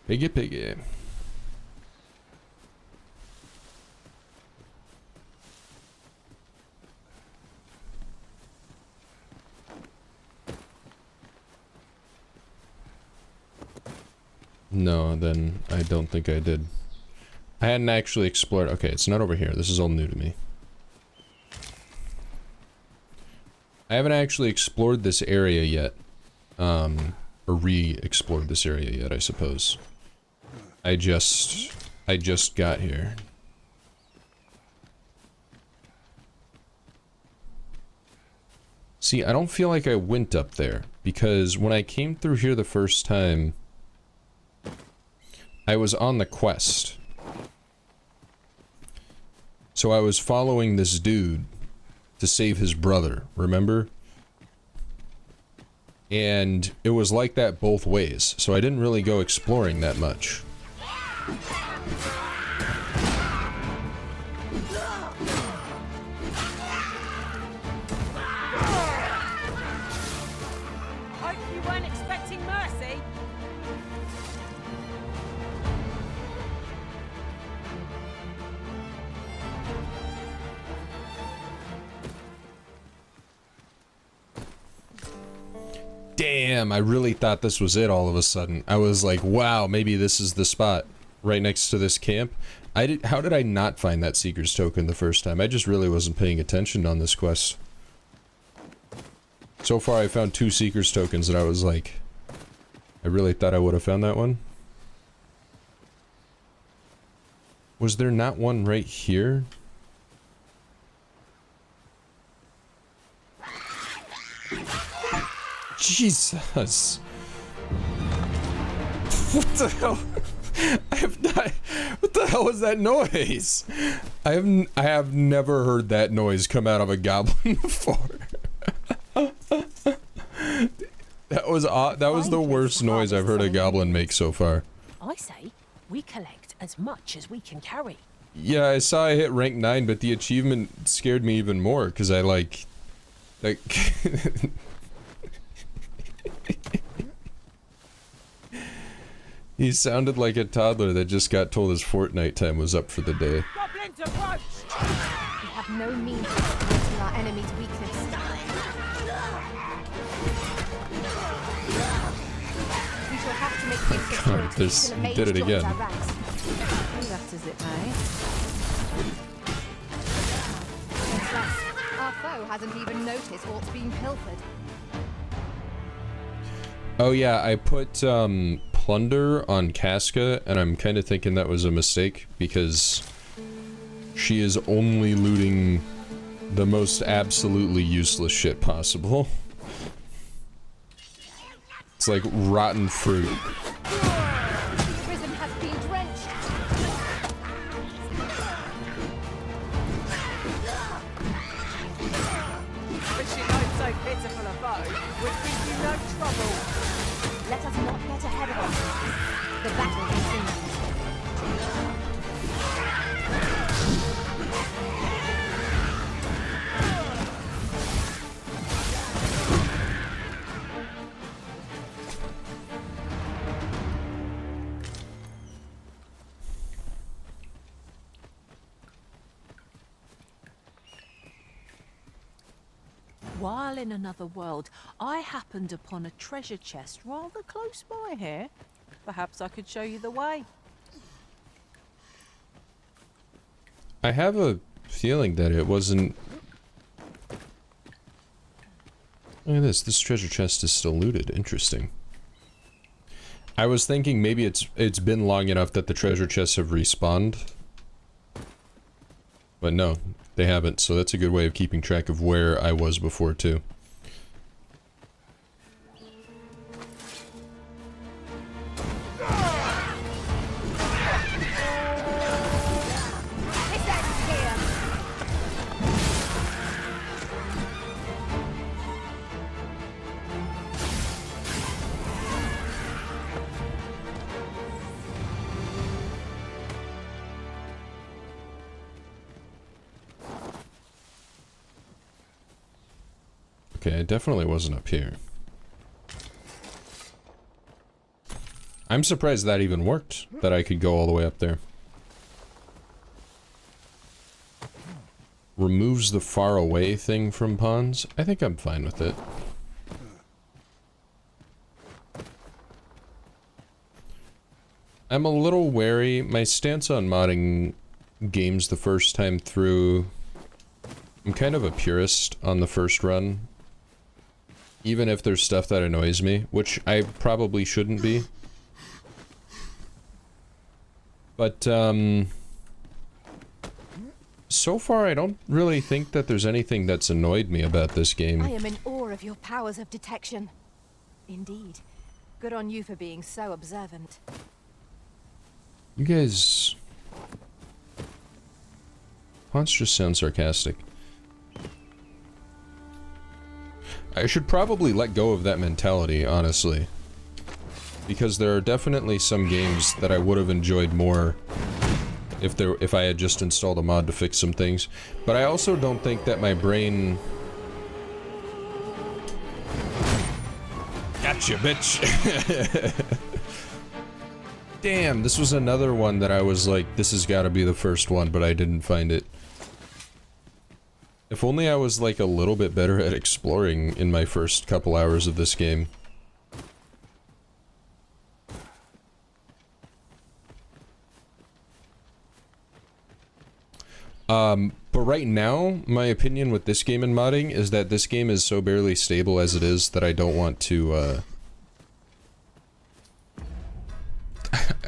Piggy piggy. No, then I don't think I did. I hadn't actually explored. Okay, it's not over here. This is all new to me. I haven't actually explored this area yet. Or re-explored this area yet, I suppose. I just got here. See, I don't feel like I went up there, because when I came through here the first time, I was on the quest. So I was following this dude to save his brother, remember? And it was like that both ways, so I didn't really go exploring that much. Damn, I really thought this was it all of a sudden. I was like, wow, maybe this is the spot right next to this camp. How did I not find that Seeker's token the first time? I just really wasn't paying attention on this quest. So far I found 2 Seeker's tokens and I was like, I really thought I would have found that one. Was there not one right here? Jesus. What the hell? I have not. What the hell was that noise? I have never heard that noise come out of a goblin before. That was the worst noise I've heard a goblin make so far. I say we collect as much as we can carry. Yeah, I saw I hit rank 9, but the achievement scared me even more because I like he sounded like a toddler that just got told his Fortnite time was up for the day. Goblins approach! We have no means of exploiting our enemy's weakness. We shall have to make use of God, spirit this until a mage did it joins again. our ranks. Be that as it may. Our foe hasn't even noticed what's being pilfered. Oh yeah, I put plunder on Casca, and I'm kind of thinking that was a mistake because she is only looting the most absolutely useless shit possible. It's like rotten fruit. Prison has been drenched. Wishing I'm so pitiful a foe would give you no trouble. Let us not get ahead of ourselves. The battle continues. While in another world, I happened upon a treasure chest rather close by here. Perhaps I could show you the way. I have a feeling that it wasn't... Look at this. This treasure chest is still looted. Interesting. I was thinking maybe it's been long enough that the treasure chests have respawned. But no, they haven't, so that's a good way of keeping track of where I was before, too. Okay, it definitely wasn't up here. I'm surprised that even worked, that I could go all the way up there. Removes the far away thing from pawns. I think I'm fine with it. I'm a little wary. My stance on modding games the first time through, I'm kind of a purist on the first run. Even if there's stuff that annoys me, which I probably shouldn't be. But, so far I don't really think that there's anything that's annoyed me about this game. I am in awe of your powers of detection. Indeed. Good on you for being so observant. You guys... Haunts just sound sarcastic. I should probably let go of that mentality, honestly. Because there are definitely some games that I would have enjoyed more if I had just installed a mod to fix some things. But I also don't think that my brain... Gotcha, bitch! Damn, this was another one that I was like, this has got to be the first one, but I didn't find it. If only I was like a little bit better at exploring in my first couple hours of this game. But right now, my opinion with this game and modding is that this game is so barely stable as it is that I don't want to,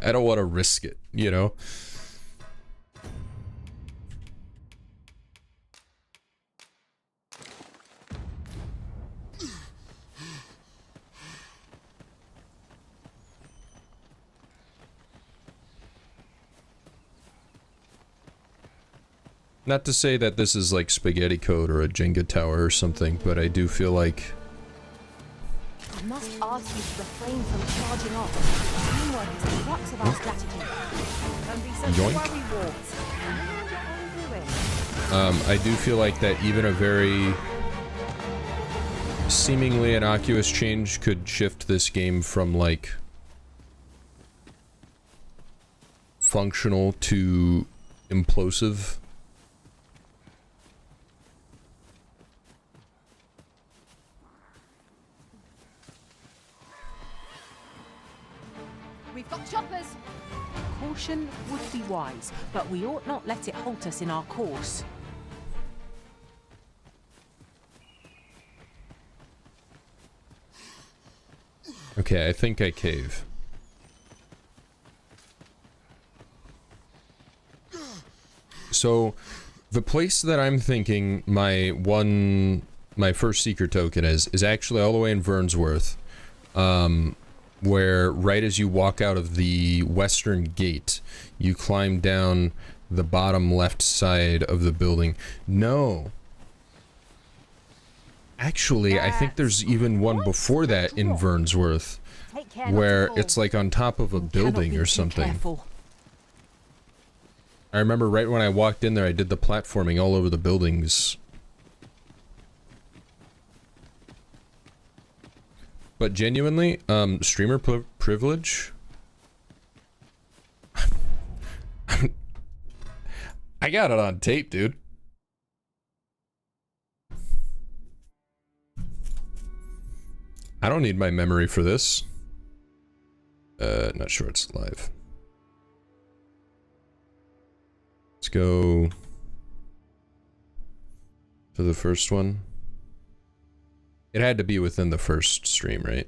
I don't want to risk it, you know? Not to say that this is like spaghetti code or a Jenga tower or something, but I do feel like... I must ask you to refrain from charging off. Teamwork is the crux of our strategy. Don't be such Yoink. a worrywart. I know what I'm doing. I do feel like that even a very seemingly innocuous change could shift this game from like functional to implosive. We've got choppers. Caution would be wise, but we ought not let it halt us in our course. Okay, I think I cave. So, the place that I'm thinking my first seeker token is actually all the way in Vernsworth. Where right as you walk out of the western gate, you climb down the bottom left side of the building. No. Actually, I think there's even one before that in Vernsworth, Take care not to where fall. it's like on top of a Cannot building be or too something. careful. I remember right when I walked in there, I did the platforming all over the buildings. But genuinely, streamer privilege? I got it on tape, dude. I don't need my memory for this. Not sure it's live. Let's go to the first one. It had to be within the first stream, right?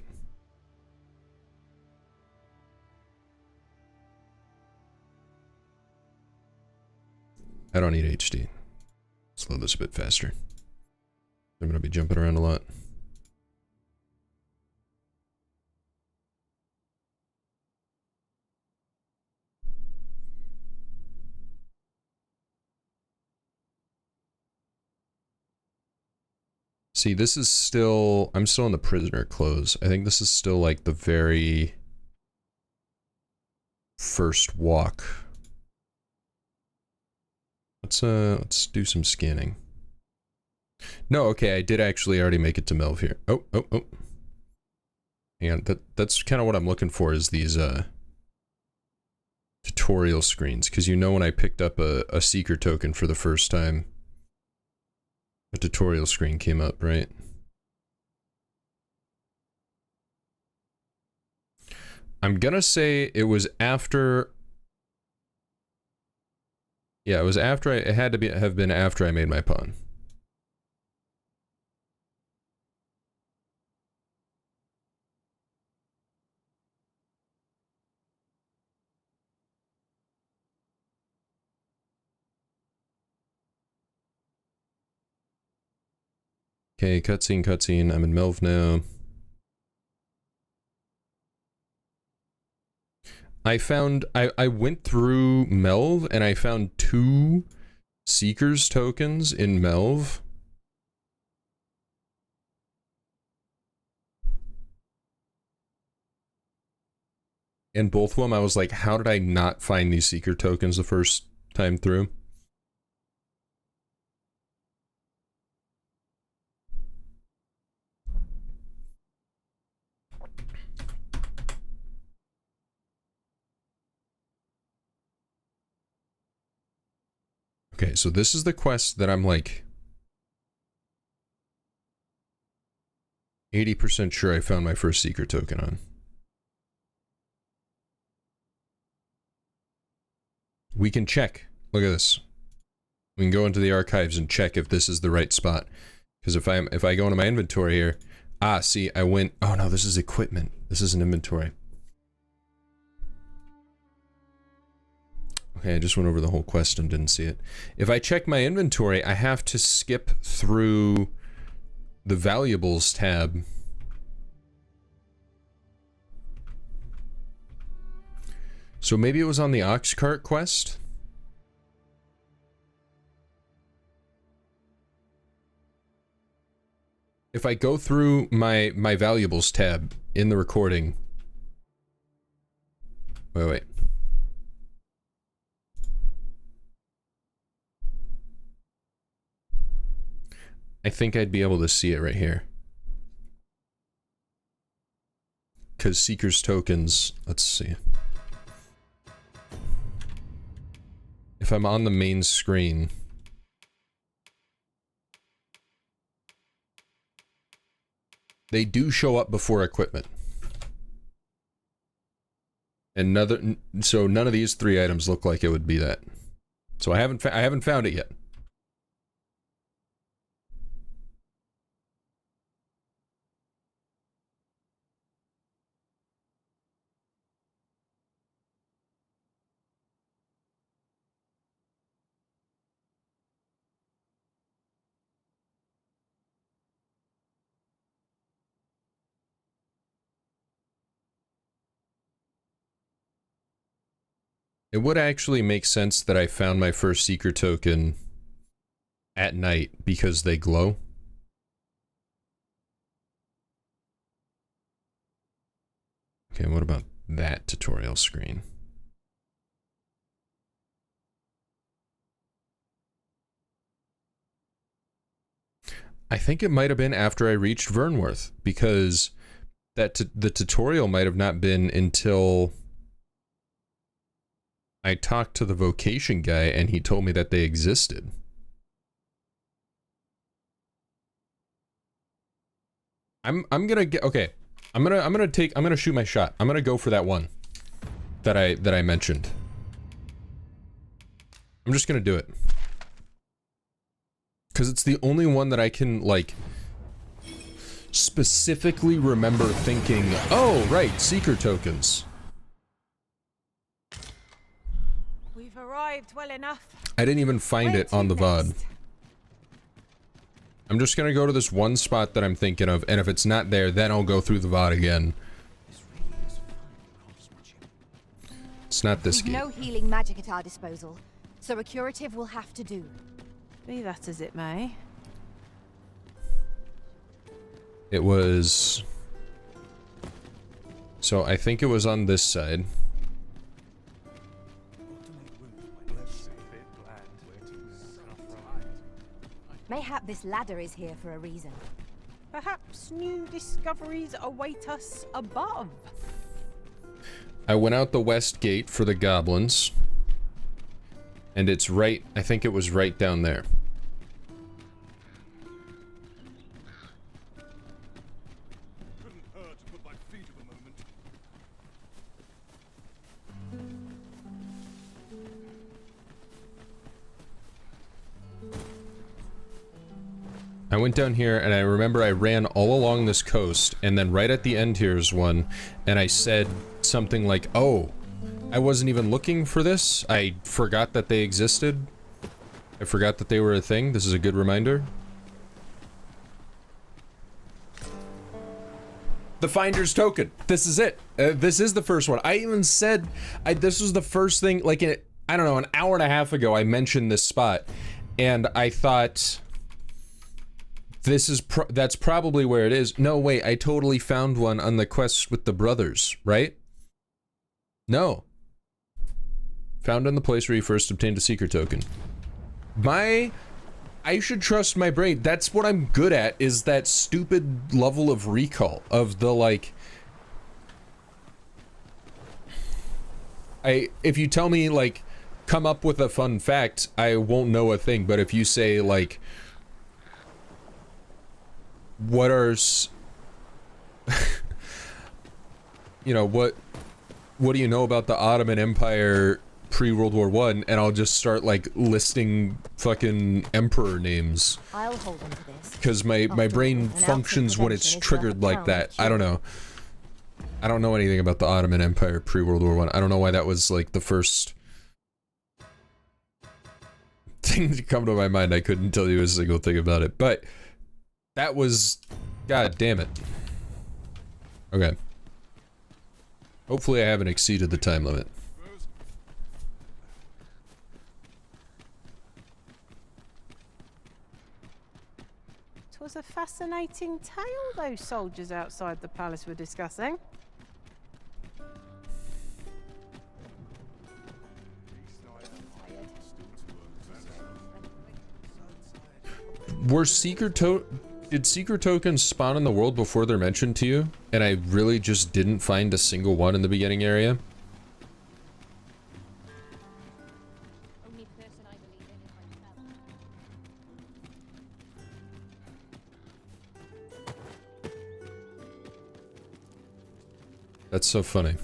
I don't need HD. Slow this a bit faster. I'm gonna be jumping around a lot. See, this is still... I'm still in the prisoner clothes. I think this is still like the very first walk. Let's do some scanning. No, okay, I did actually already make it to Melv here. Oh. Hang on, that's kind of what I'm looking for, is these tutorial screens, because you know when I picked up a seeker token for the first time, a tutorial screen came up, right? I'm gonna say it was after... Yeah, it was after it had to have been after I made my pawn. Okay, cutscene. I'm in Melv now. I went through Melv and I found 2 Seekers tokens in Melv. And both of them, I was like, how did I not find these Seeker tokens the first time through? Okay, so this is the quest that I'm like 80% sure I found my first Seeker token on. We can check. Look at this. We can go into the archives and check if this is the right spot. Because if I go into my inventory here, see, I went. Oh no, this is equipment. This is an inventory. Okay, I just went over the whole quest and didn't see it. If I check my inventory, I have to skip through the valuables tab. So maybe it was on the ox cart quest? If I go through my valuables tab in the recording. Wait. I think I'd be able to see it right here. Because Seeker's tokens, let's see. If I'm on the main screen. They do show up before equipment. And so none of these 3 items look like it would be that. So I haven't found it yet. It would actually make sense that I found my first Seeker token at night because they glow. Okay, what about that tutorial screen? I think it might have been after I reached Vernworth, because the tutorial might have not been until I talked to the vocation guy and he told me that they existed. I'm gonna get, okay. I'm gonna shoot my shot. I'm gonna go for that one that I mentioned. I'm just gonna do it. Cause it's the only one that I can, like, specifically remember thinking, oh right, Seeker tokens. We've arrived well enough. I didn't even find it on the VOD. I'm just gonna go to this one spot that I'm thinking of, and if it's not there, then I'll go through the VOD again. It's not this We've game. no healing magic at our disposal, so a curative will have to do. Be that as it may. It was... So I think it was on this side. Mayhap this ladder is here for a reason. Perhaps new discoveries await us above. I went out the west gate for the goblins. And it's right, I think it was right down there. I went down here and I remember I ran all along this coast, and then right at the end here's one, and I said something like, oh, I wasn't even looking for this. I forgot that they existed. I forgot that they were a thing. This is a good reminder. The Finder's Token. This is it. This is the first one. I even said, this was the first thing, like, I don't know, an hour and a half ago, I mentioned this spot, and I thought... that's probably where it is. No, wait, I totally found one on the quest with the brothers, right? No. Found in the place where you first obtained a Seeker token. I should trust my brain. That's what I'm good at, is that stupid level of recall, of the, like... if you tell me, like, come up with a fun fact, I won't know a thing, but if you say, like... What are, you know, what do you know about the Ottoman Empire pre-World War I, and I'll just start like listing fucking emperor names. I'll hold on to this. Because my brain functions when it's triggered like that. I don't know. I don't know anything about the Ottoman Empire pre-World War I. I don't know why that was like the first thing to come to my mind. I couldn't tell you a single thing about it, but that was, god damn it. Okay. Hopefully I haven't exceeded the time limit. 'Twas a fascinating tale those soldiers outside the palace were discussing. Were did secret tokens spawn in the world before they're mentioned to you? And I really just didn't find a single one in the beginning area? Only person I believe in is myself. That's so funny.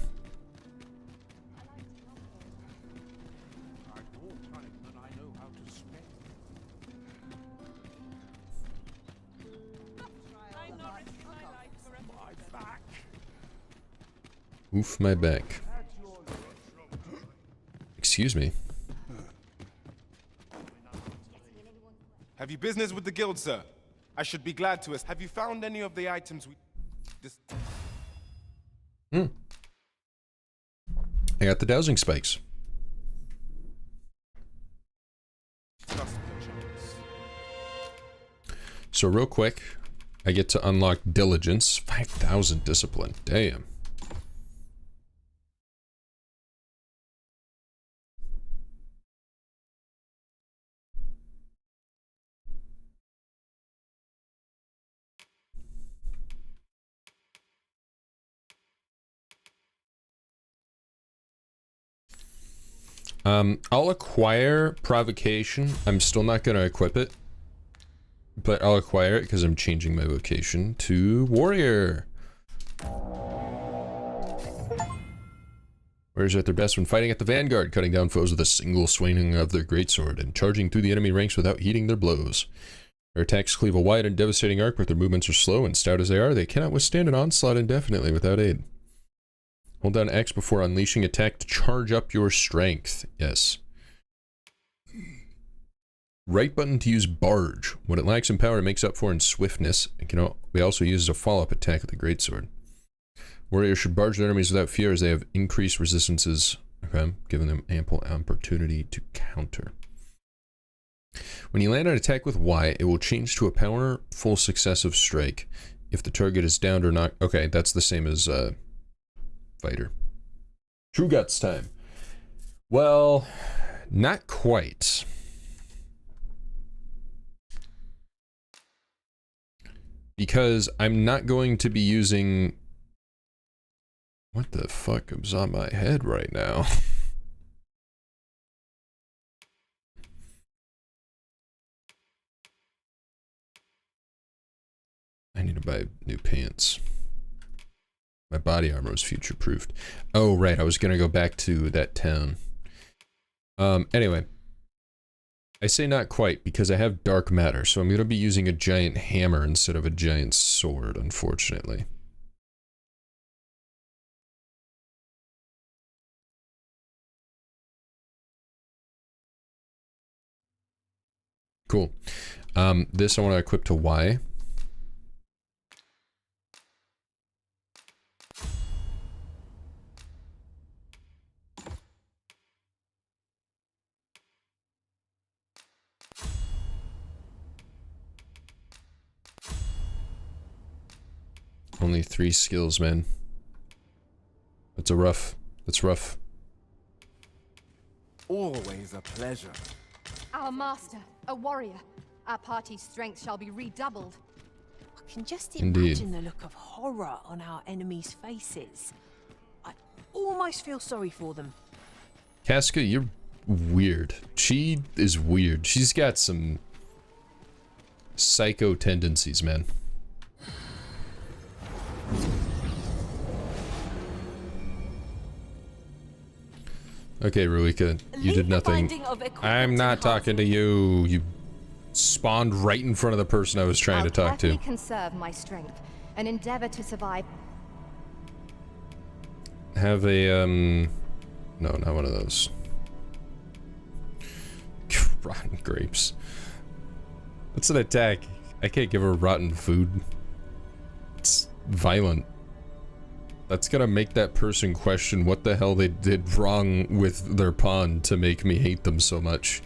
Oof my back. Excuse me. Have you business with the guild, sir? I should be glad to. Have you found any of the items we... I got the dowsing spikes. So real quick, I get to unlock diligence. 5,000 discipline. Damn. I'll acquire provocation. I'm still not going to equip it, but I'll acquire it because I'm changing my vocation to warrior. Warriors are at their best when fighting at the vanguard, cutting down foes with a single swinging of their greatsword and charging through the enemy ranks without heeding their blows. Their attacks cleave a wide and devastating arc, but their movements are slow and stout as they are. They cannot withstand an onslaught indefinitely without aid. Hold down X before unleashing attack to charge up your strength. Yes. Right button to use barge. When it lacks in power, it makes up for in swiftness. It can be also used as a follow-up attack with the greatsword. Warriors should barge their enemies without fear as they have increased resistances, okay, giving them ample opportunity to counter. When you land an attack with Y, it will change to a powerful successive strike. If the target is downed or knocked... Okay, that's the same as... fighter. True Guts time. Well, not quite. Because I'm not going to be using... What the fuck is on my head right now? I need to buy new pants. My body armor was future-proofed. Oh, right, I was gonna go back to that town. Anyway. I say not quite, because I have dark matter, so I'm gonna be using a giant hammer instead of a giant sword, unfortunately. Cool. This I want to equip to Y. Only 3 skills, man. That's rough. Always a pleasure. Our master, a warrior. Our party's strength shall be redoubled. I can just Indeed. imagine the look of horror on our enemies' faces. I almost feel sorry for them. Casca, you're weird. She is weird. She's got some psycho tendencies, man. Okay, Ruika, you did nothing. I'm not talking to you. You spawned right in front of the person I was trying to talk to. I'll carefully conserve my strength and endeavor to survive. Have a, no, not one of those. Rotten grapes. That's an attack. I can't give her rotten food. It's violent. That's gonna make that person question what the hell they did wrong with their pawn to make me hate them so much.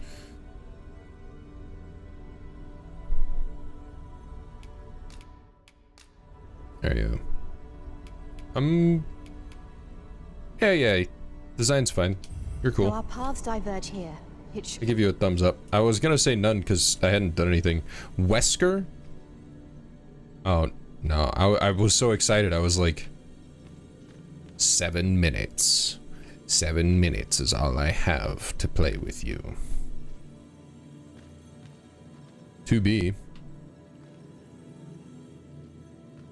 There you go. Yeah. Design's fine. You're cool. So our paths diverge here. I give you a thumbs up. I was gonna say none because I hadn't done anything. Wesker? Oh, no. I was so excited. I was like, 7 minutes. 7 minutes is all I have to play with you. 2B.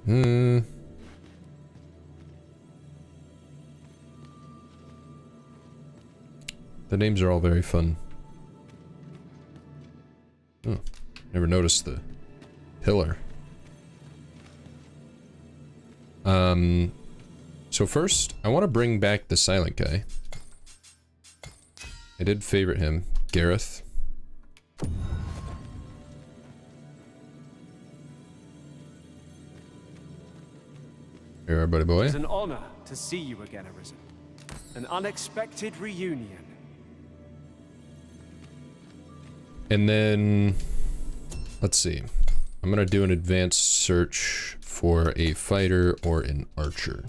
The names are all very fun. Oh, never noticed the pillar. So first, I want to bring back the silent guy. I did favorite him, Gareth. Here, buddy boy. It's an honor to see you again, Arisen. An unexpected reunion. And then, let's see. I'm gonna do an advanced search for a fighter or an archer.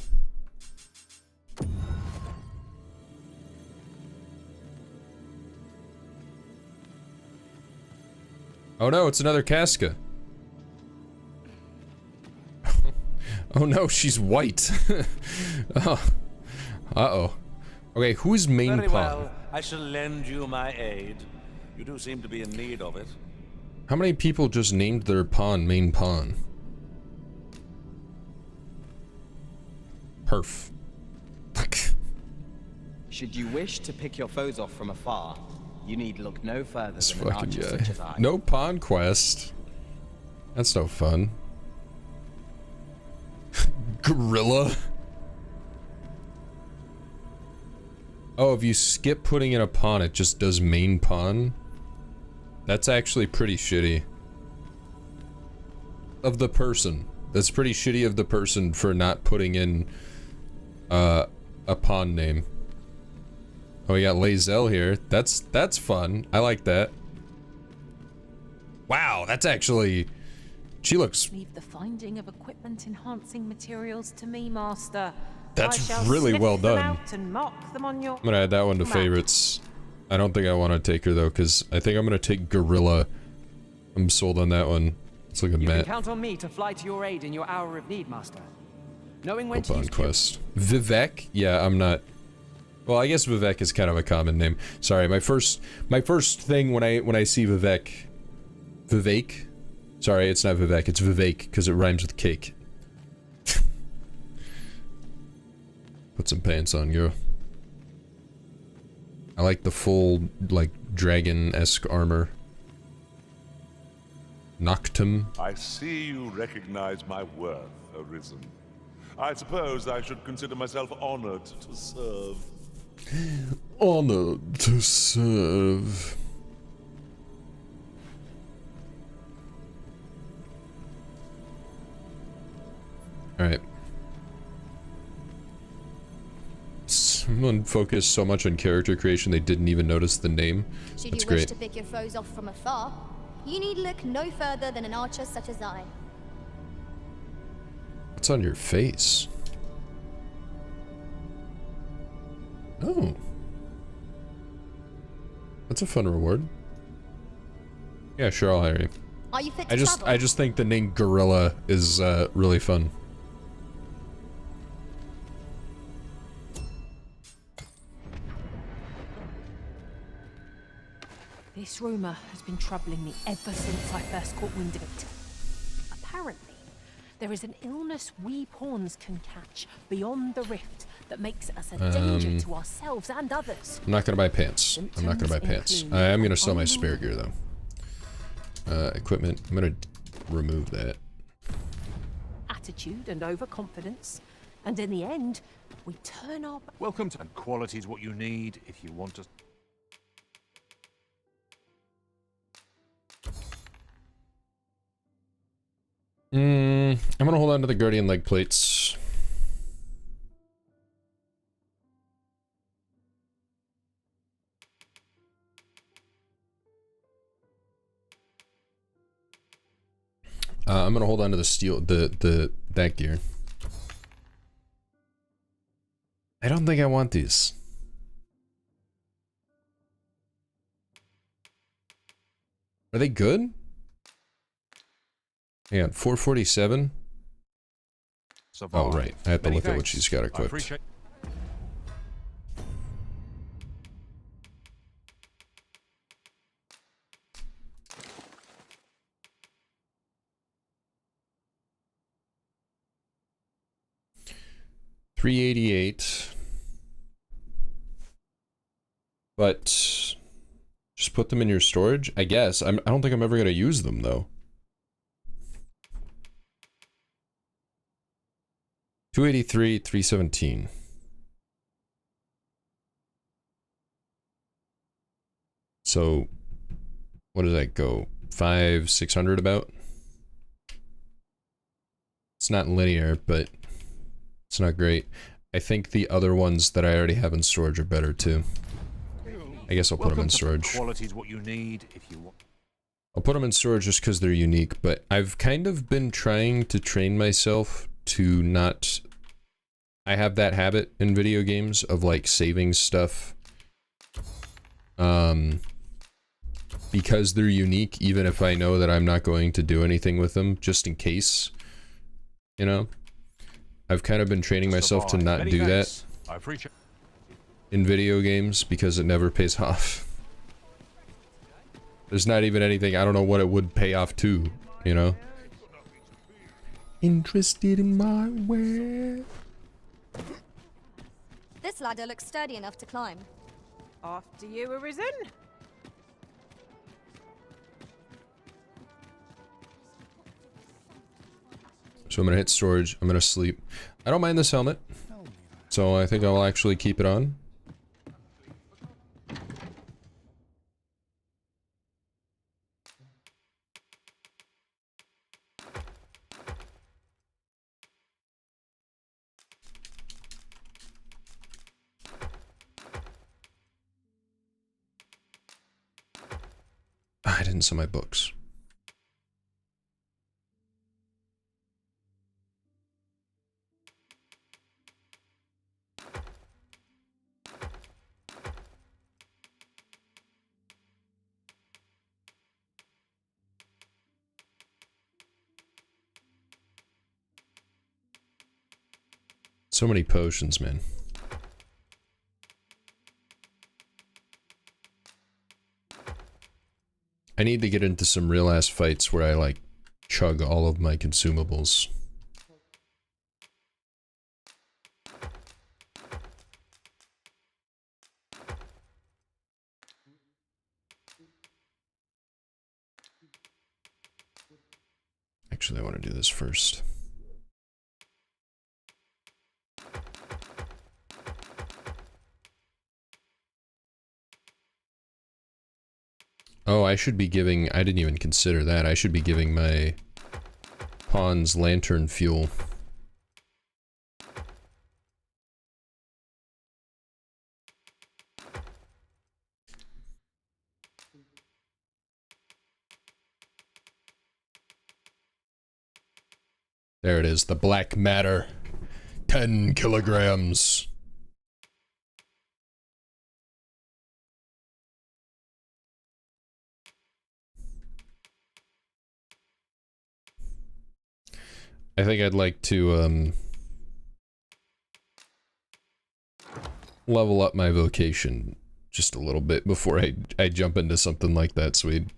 Oh no, it's another Casca. Oh no, she's white. Oh. Uh-oh. Okay, who's main Very pawn? well, I shall lend you my aid. You do seem to be in need of it. How many people just named their pawn main pawn? Perf. Should you wish to pick your foes off from afar, you need look no further This than an fucking archer guy. such as I. No pawn quest. That's no fun. Gorilla. Oh, if you skip putting in a pawn, it just does main pawn. That's actually pretty shitty. Of the person. That's pretty shitty of the person for not putting in a pawn name. Oh, we got Lae'zel here. That's fun. I like that. Wow, that's actually... She looks... Leave the finding of equipment enhancing materials to me, Master. That's I shall really sniff well them done. out and mark them on your I'm gonna add that one to map. favorites. I don't think I want to take her though, because I think I'm gonna take Gorilla. I'm sold on that one. Let's look at You can Matt. count on me to fly to your aid in your hour of need, Master. Knowing when to Pawn use quest. Vivek? Yeah, I'm not. Well, I guess Vivek is kind of a common name. Sorry, my first thing when I see Vivek. Sorry, it's not Vivek. It's Vivek because it rhymes with cake. Put some pants on, girl. I like the full, like, dragon-esque armor. Noctum. I see you recognize my worth, Arisen. I suppose I should consider myself honored to serve. Honored to serve. Alright. Someone focused so much on character creation they didn't even notice the name. Should That's you wish great. to pick your foes off from afar, you need look no further than an archer such as I. What's on your face? Oh. That's a fun reward. Yeah, sure, I'll hire you. Are you fit to travel? I just think the name Gorilla is really fun. This rumour has been troubling me ever since I first caught wind of it. Apparently, there is an illness we pawns can catch beyond the rift that makes us a danger to ourselves and others. I'm not gonna buy pants. I'm not gonna buy pants. I am gonna sell my spare gear though. Equipment. I'm gonna remove that. Attitude and overconfidence, and in the end, we turn our. Welcome to. And quality is what you need if you want to. I'm gonna hold on to the Guardian leg plates. I'm gonna hold on to the steel, that gear. I don't think I want these. Are they good? Hang on, 447? Oh, right. I have to look at what she's got equipped. 388. But just put them in your storage, I guess. I don't think I'm ever gonna use them though. 283, 317. So what does that go? 500, 600 about? It's not linear, but it's not great. I think the other ones that I already have in storage are better too. I guess I'll put them in storage. Quality is what you need if you want. I'll put them in storage just because they're unique, but I've kind of been trying to train myself to not... I have that habit in video games of like saving stuff. Because they're unique, even if I know that I'm not going to do anything with them, just in case. You know? I've kind of been training myself to not do that in video games because it never pays off. There's not even anything, I don't know what it would pay off to, you know? Interested in my way. This ladder looks sturdy enough to climb. After you, Arisen. So I'm gonna hit storage, I'm gonna sleep. I don't mind this helmet, so I think I'll actually keep it on. I didn't sell my books. So many potions, man. I need to get into some real ass fights where I like chug all of my consumables. Actually, I want to do this first. Oh, I should be giving... I didn't even consider that. I should be giving my pawns lantern fuel. There it is, the black matter. 10 kilograms. I think I'd like to, level up my vocation just a little bit before I jump into something like that, Swede.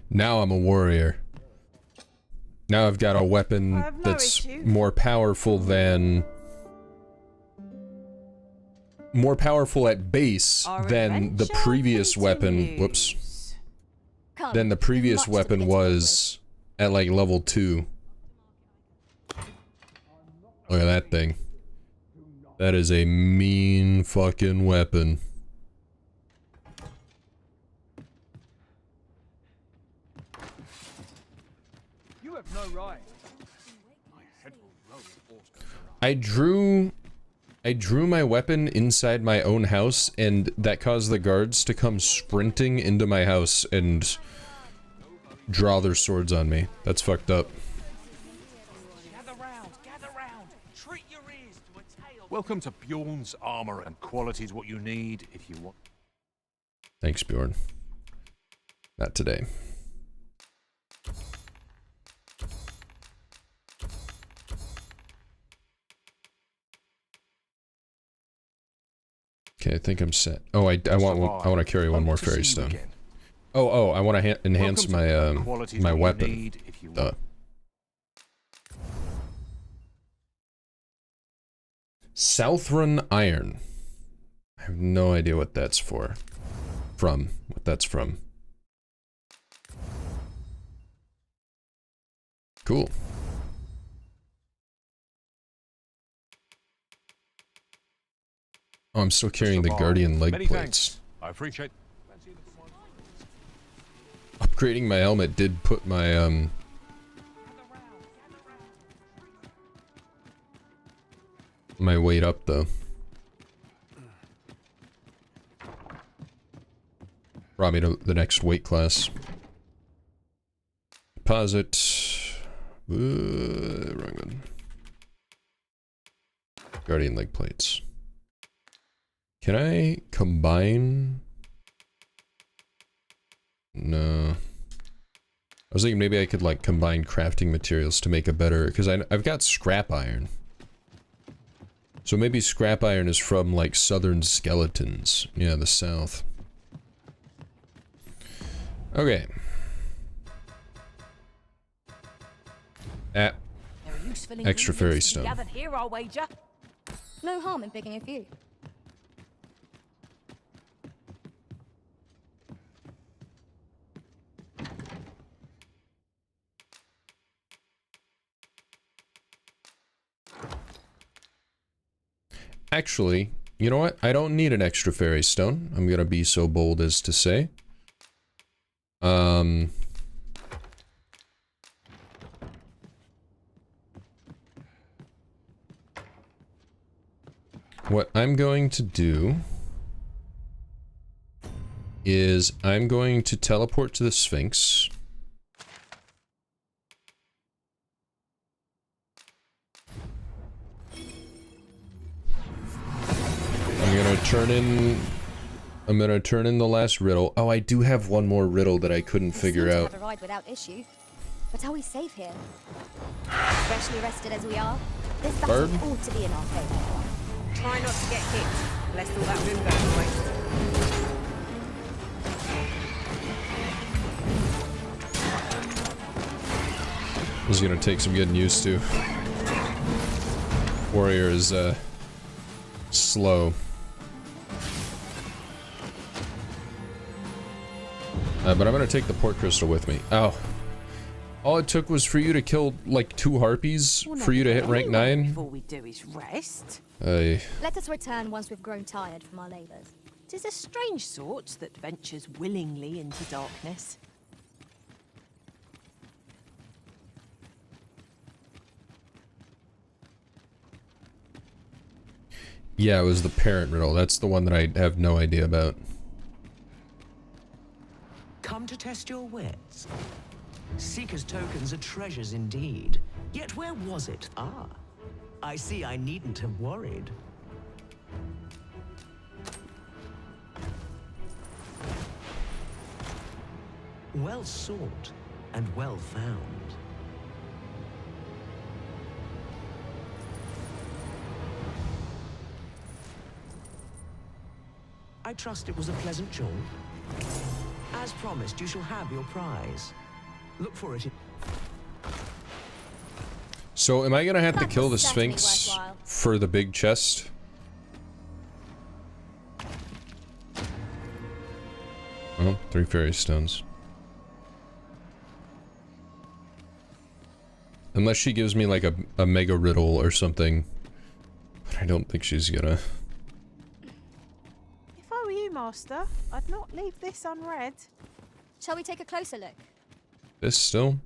Now I'm a warrior. Now I've got a weapon that's more powerful than... more powerful at base than the previous weapon. Whoops. Than the previous weapon was at like level 2. Look at that thing. That is a mean fucking weapon. You have no right. I drew my weapon inside my own house, and that caused the guards to come sprinting into my house and draw their swords on me. That's fucked up. Welcome to Bjorn's armor, and quality's what you need if you want. Thanks, Bjorn. Not today. Okay, I think I'm set. Oh, I want to carry one more fairy stone. Oh, I want to enhance my my weapon. Southron Iron. I have no idea what that's for. What that's from. Cool. Oh, I'm still carrying the Guardian leg plates. I appreciate. Upgrading my helmet did put my my weight up though. Brought me to the next weight class. Deposit. Wrong one. Guardian leg plates. Can I combine? No. I was thinking maybe I could like combine crafting materials to make a better, because I've got scrap iron. So maybe scrap iron is from like southern skeletons. Yeah, the south. Okay. Extra fairy stone. Gathered here, I'll wager. No harm in picking a few. Actually, you know what? I don't need an extra fairy stone. I'm gonna be so bold as to say. What I'm going to do is I'm going to teleport to the Sphinx. I'm gonna turn in the last riddle. Oh, I do have one more riddle that I couldn't figure out. Have a ride without issue. But are we safe here? Freshly rested as we are, this battle ought to be in our favor. Try not to get hit, lest all that room goes to waste. This is gonna take some getting used to. Warrior is slow. But I'm gonna take the port crystal with me. Oh. All it took was for you to kill, like, 2 harpies for you to hit rank 9? Before we do is rest. Let us return once we've grown tired from our labors. 'Tis a strange sort that ventures willingly into darkness. Yeah, it was the parent riddle. That's the one that I have no idea about. Come to test your wits. Seeker's tokens are treasures indeed. Yet where was it? Ah, I see I needn't have worried. Well sought and well found. I trust it was a pleasant jaunt. As promised, you shall have your prize. Look for it. So, am I gonna have to That kill the was certainly Sphinx worthwhile. for the big chest? Oh, 3 fairy stones. Unless she gives me like a mega riddle or something. But I don't think she's gonna. If I were you, Master, I'd not leave this unread. Shall we take a closer look? This still?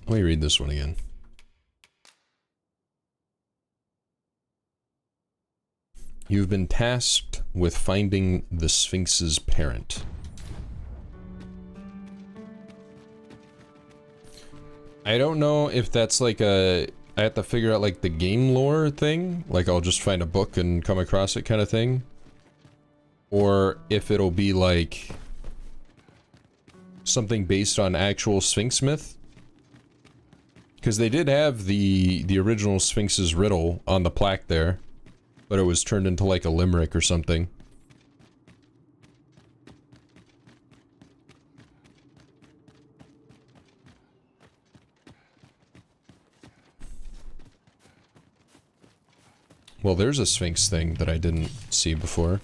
Let me read this one again. You've been tasked with finding the Sphinx's parent. I don't know if that's like I have to figure out like the game lore thing, like I'll just find a book and come across it kind of thing. Or if it'll be like something based on actual Sphinx myth. Because they did have the original Sphinx's riddle on the plaque there, but it was turned into like a limerick or something. Well, there's a Sphinx thing that I didn't see before.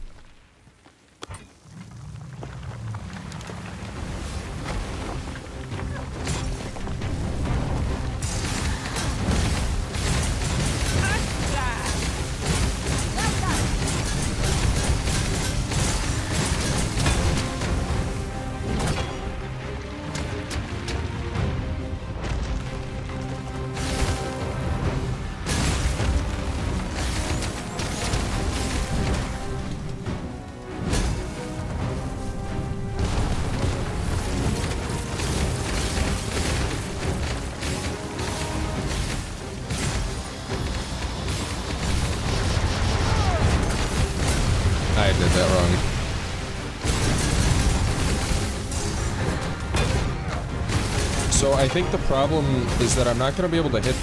I did that wrong. So I think the problem is that I'm not going to be able to hit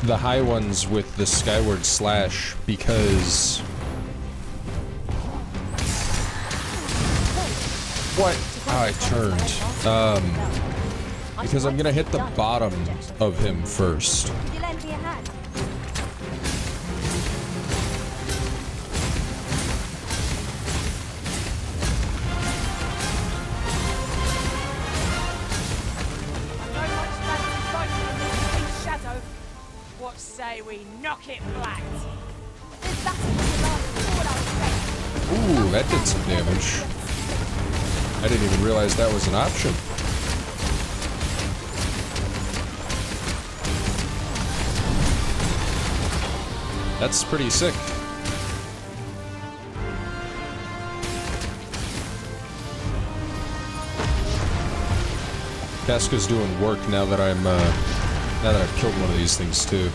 the high ones with the Skyward Slash because... What? Oh, I turned. Because I'm going to hit the bottom of him first. Could you lend me a hand? What say we knock it flat? Ooh, that did some damage. I didn't even realize that was an option. That's pretty sick. Casca's doing work now that I'm now that I've killed one of these things too.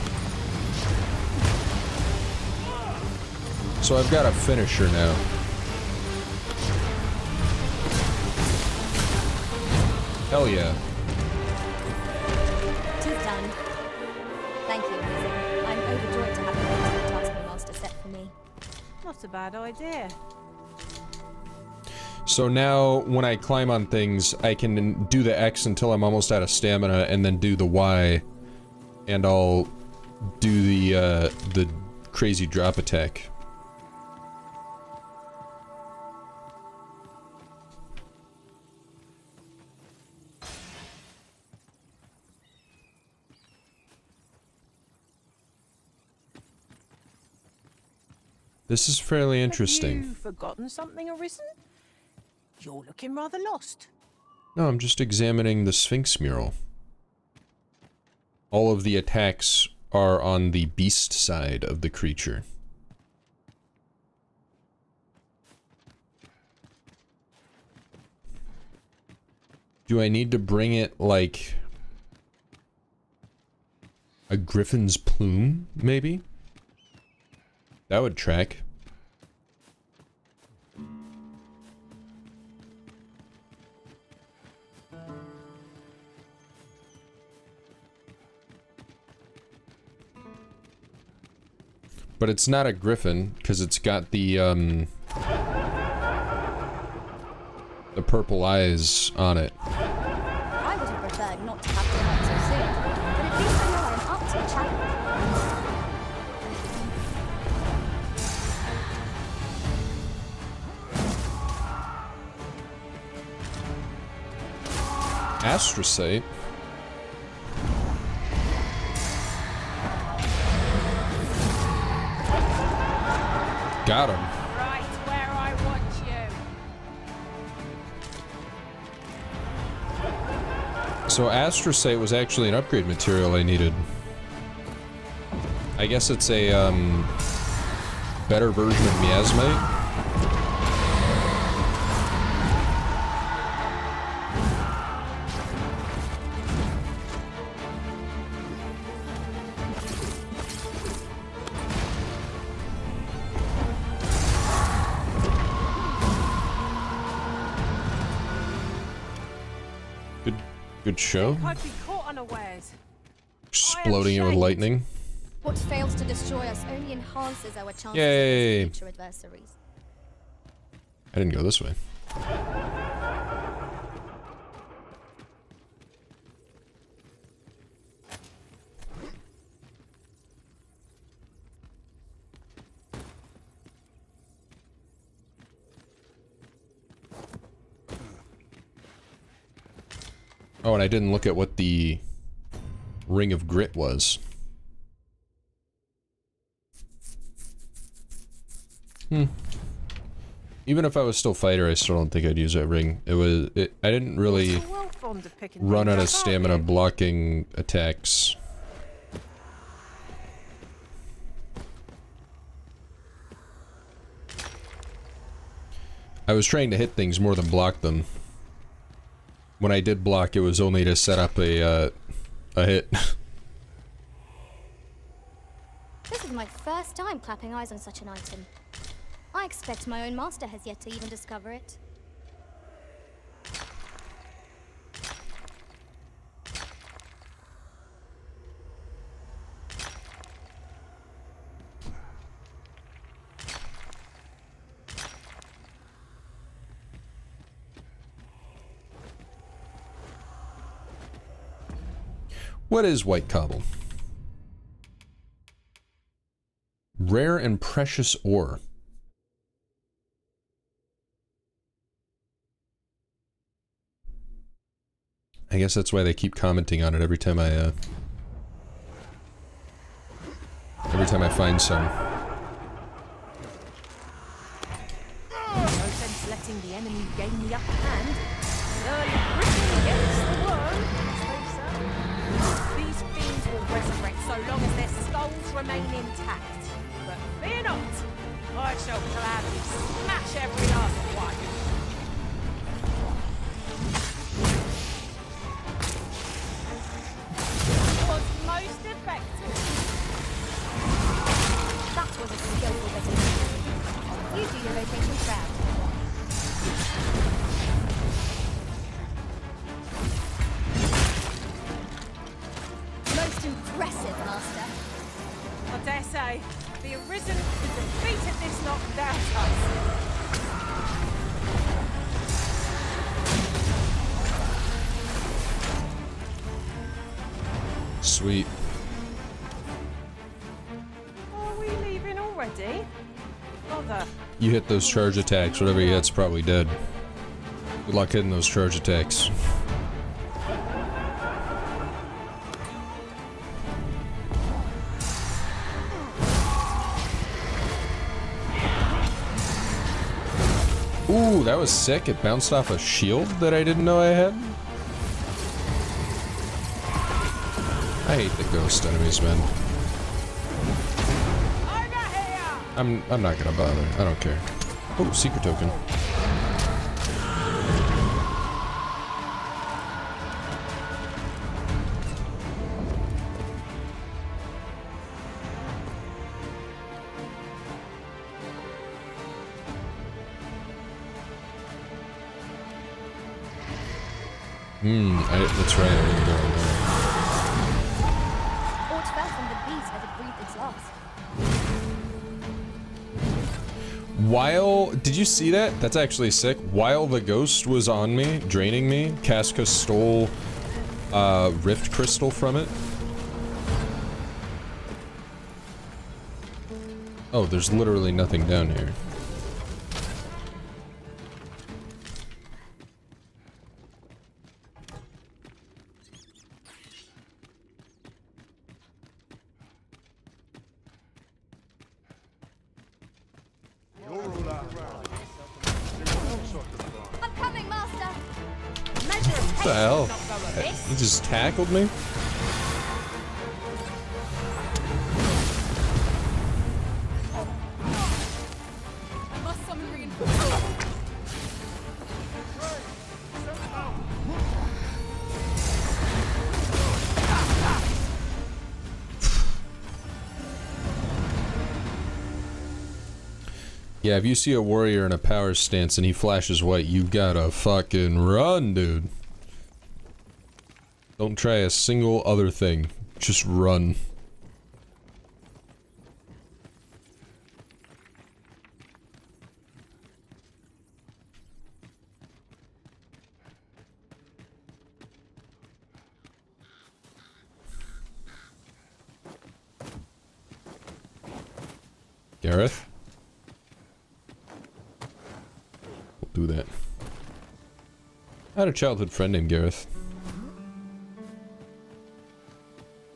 So I've got a finisher now. Hell yeah. Tis done. Thank you, Lizzie. I'm overjoyed to have the Taskmaster set for me. Not a bad idea. So now, when I climb on things, I can do the X until I'm almost out of stamina, and then do the Y, and I'll do the crazy drop attack. This is fairly interesting. Have you forgotten something, Arisen? You're looking rather lost. No, I'm just examining the Sphinx mural. All of the attacks are on the beast side of the creature. Do I need to bring it like a griffin's plume, maybe? That would track. But it's not a griffin, because it's got the purple eyes on it. I would have preferred not to have to work so soon, but at least I know I'm up to the challenge. Astrocyte. Got him. Right where I want you. So Astrocyte was actually an upgrade material I needed. I guess it's a better version of miasmite. Good show. I'd be caught unawares. Exploding it with lightning. What fails to destroy us only enhances our chances Yay. against future adversaries. I didn't go this way. Oh, and I didn't look at what the Ring of Grit was. Even if I was still fighter, I still don't think I'd use that ring. I didn't really run out of stamina blocking attacks. I was trying to hit things more than block them. When I did block, it was only to set up a hit. This is my first time clapping eyes on such an item. I expect my own master has yet to even discover it. What is white cobble? Rare and precious ore. I guess that's why they keep commenting on it every time I find some. No sense letting the enemy gain the upper hand. Early Britain gets the worm, as they say. These fiends will resurrect so long as their skulls remain intact. But fear not, I shall gladly smash every last one. Was most effective. That was a skillful bit of maneuvering. You do your rotation proud. Most impressive, Master. I dare say, the Arisen who defeated this lot without us. Sweet. Are we leaving already? Bother. You hit those charge attacks, whatever you hit's probably dead. Good luck hitting those charge attacks. Ooh, that was sick. It bounced off a shield that I didn't know I had. I hate the ghost enemies, man. I'm not gonna bother. I don't care. Oh, secret token. That's right, I didn't go in there. Aught fell from the beast as it breathed its last. While, did you see that? That's actually sick. While the ghost was on me, draining me, Casca stole Rift Crystal from it. Oh, there's literally nothing down here. I'm coming, Master. What the hell? He just tackled me? I must summon reinforcements. Yeah, if you see a warrior in a power stance and he flashes white, you gotta fucking run, dude. Don't try a single other thing. Just run. Gareth? We'll do that. I had a childhood friend named Gareth.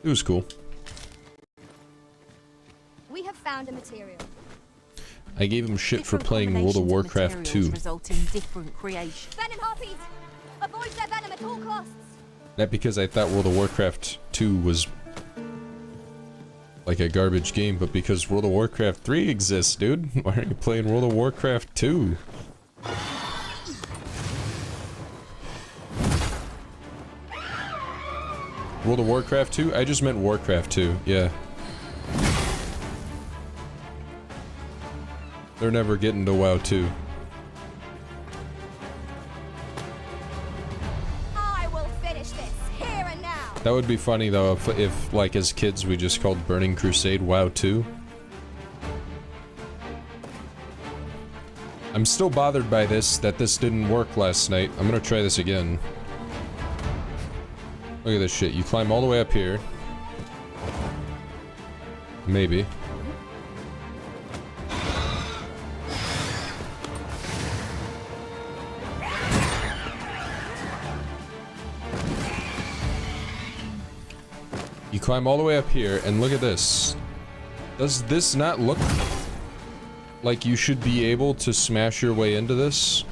It was cool. We have found a material. I gave him shit for playing World of Warcraft 2. Result in different creation. Venom harpies! Avoid their venom at all costs! Not because I thought World of Warcraft 2 was like a garbage game, but because World of Warcraft 3 exists, dude. Why aren't you playing World of Warcraft 2? World of Warcraft 2? I just meant Warcraft 2, yeah. They're never getting to WoW 2. I will finish this here and now. That would be funny though if like as kids we just called Burning Crusade WoW 2. I'm still bothered by this, that this didn't work last night. I'm gonna try this again. Look at this shit. You climb all the way up here. Maybe. You climb all the way up here, and look at this. Does this not look like you should be able to smash your way into this?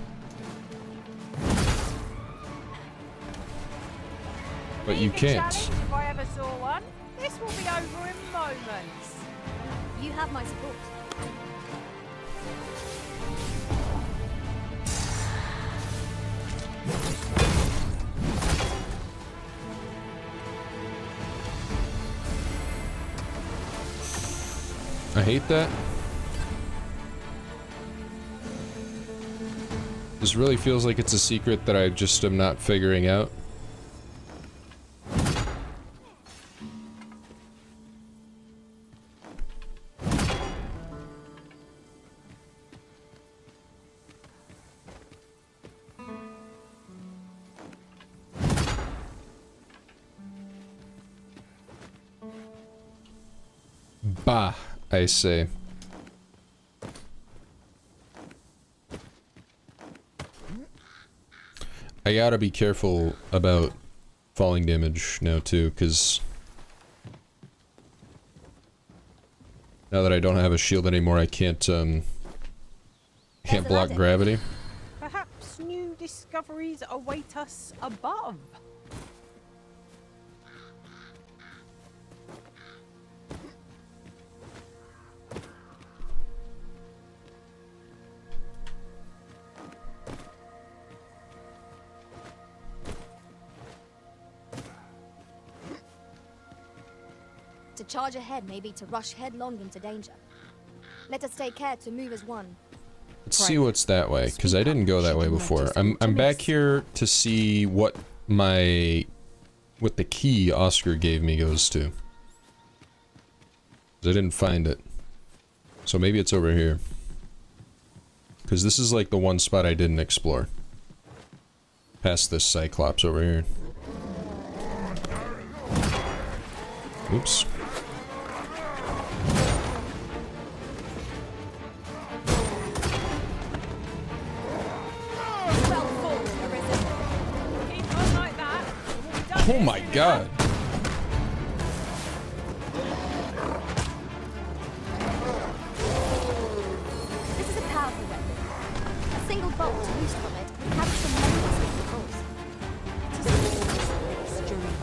But you can't. If I ever saw one, this will be over in moments. You have my support. I hate that. This really feels like it's a secret that I just am not figuring out. Bah, I say. I gotta be careful about falling damage now too, because now that I don't have a shield anymore, I can't block gravity. Perhaps new discoveries await us above. To charge ahead may be to rush headlong into danger. Let us take care to move as one. Let's see what's that way, because I didn't go that way before. I'm back here to see what the key Oscar gave me goes to. 'Cause I didn't find it. So maybe it's over here. because this is like the one spot I didn't explore. Past this Cyclops over here. Oops. Oh my god. This is a powerful weapon. A single bolt loosed from it carries some magnetic force. During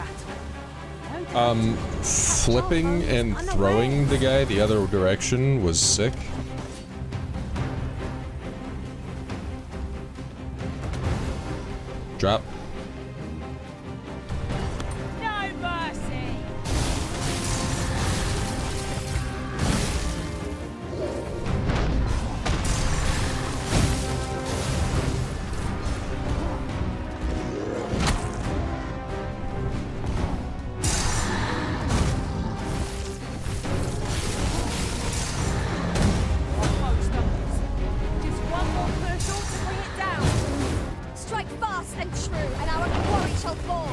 battle. Flipping and throwing the guy the other direction was sick. Drop. No mercy. Just one more push ought to bring it down. Strike fast and true, and our quarry shall fall.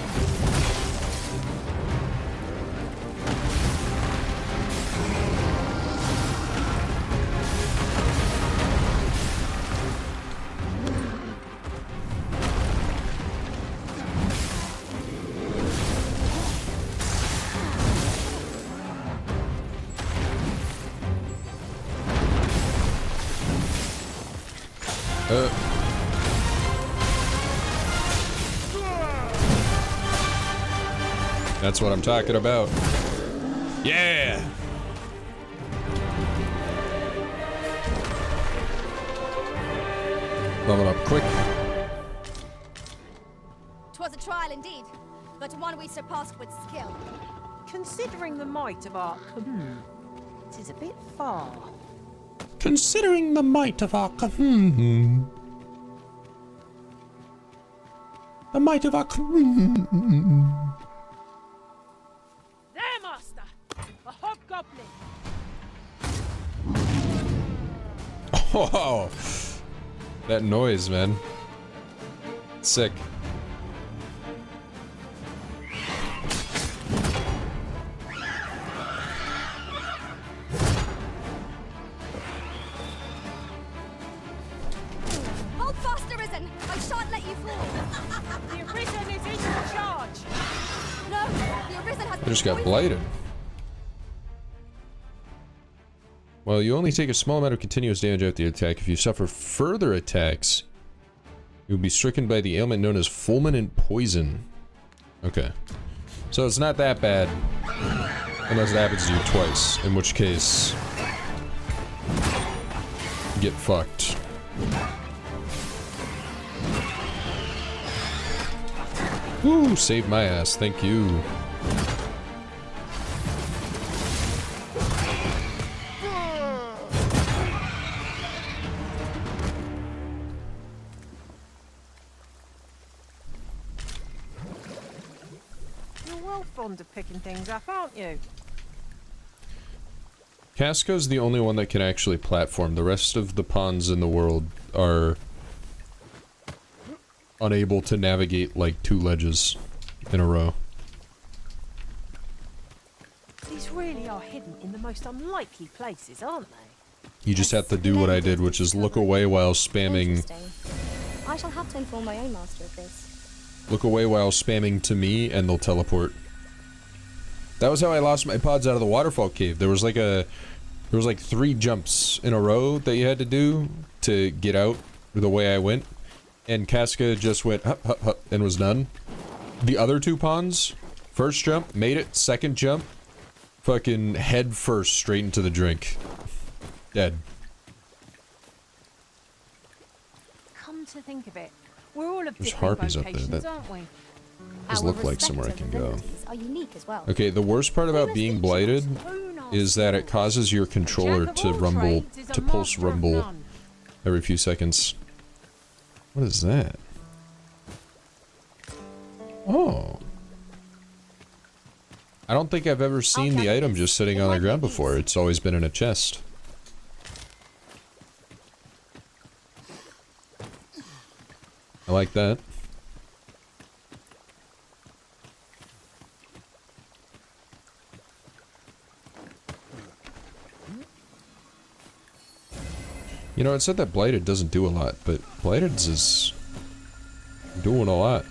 That's what I'm talking about. Yeah! Level up quick. 'Twas a trial indeed, but one we surpassed with skill. Considering the might of our... it is a bit far. Considering the might of our... The might of our... There, master! A hobgoblin! Oh, that noise, man. Sick. Hold fast, Arisen! I shan't let you fall! The Arisen is in charge! No, the Arisen has I just got blighted. Well, you only take a small amount of continuous damage after the attack. If you suffer further attacks, you'll be stricken by the ailment known as fulminant poison. Okay. So it's not that bad. Unless it happens to you twice, in which case... get fucked. Woo! Saved my ass, thank you. You're well fond of picking things up, aren't you? Casco's the only one that can actually platform. The rest of the pawns in the world are unable to navigate like 2 ledges in a row. These really are hidden in the most unlikely places, aren't they? You just have to do what I did, which is look away while spamming... Interesting. I shall have to inform my own master of this. Look away while spamming to me, and they'll teleport. That was how I lost my pods out of the waterfall cave. There was like 3 jumps in a row that you had to do to get out the way I went. And Casca just went hup, hup, hup, and was done. The other 2 pawns, first jump, made it, second jump, fucking head first straight into the drink. Dead. Come to think of it, we're all of There's different harpies up there. vocations, That aren't we? does Our look like somewhere I respective can go. abilities are unique as well. Okay, the worst part about being blighted is that it causes your controller to rumble, to pulse rumble every few seconds. What is that? Oh. I don't think I've ever seen the item just sitting on the ground before. It's always been in a chest. like that. You know, it said that Blighted doesn't do a lot, but Blighted's is doing a lot.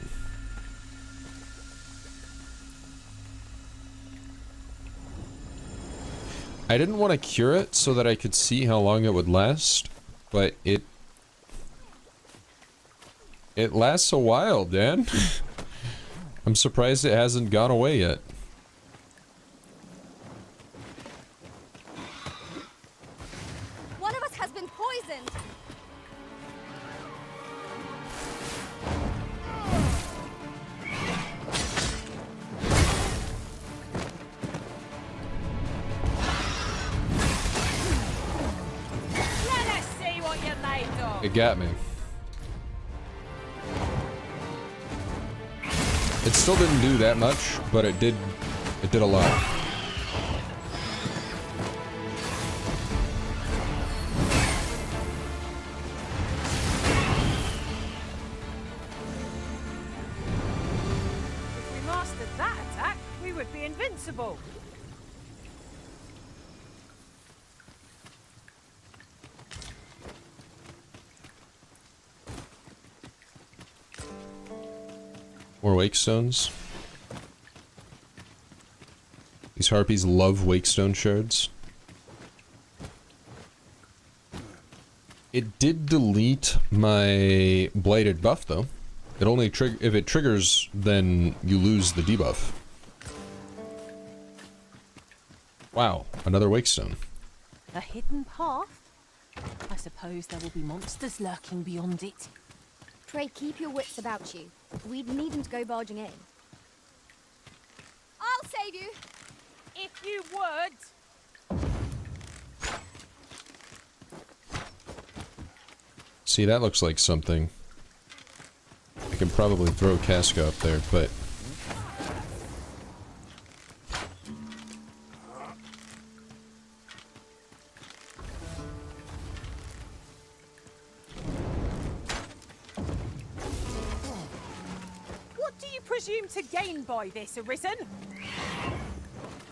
I didn't want to cure it so that I could see how long it would last, but it lasts a while, Dan. I'm surprised it hasn't gone away yet. One of us has been poisoned. Let us see what you're made of. It got me. It still didn't do that much, but it did a lot. If we mastered that attack, we would be invincible. More wake stones. These harpies love wakestone shards. It did delete my blighted buff though. It only if it triggers, then you lose the debuff. Wow, another wakestone. A hidden path? I suppose there will be monsters lurking beyond it. Pray keep your wits about you. We needn't go barging in. I'll save you. If you would. See, that looks like something. I can probably throw Casca up there, but... What do you presume to gain by this, Arisen?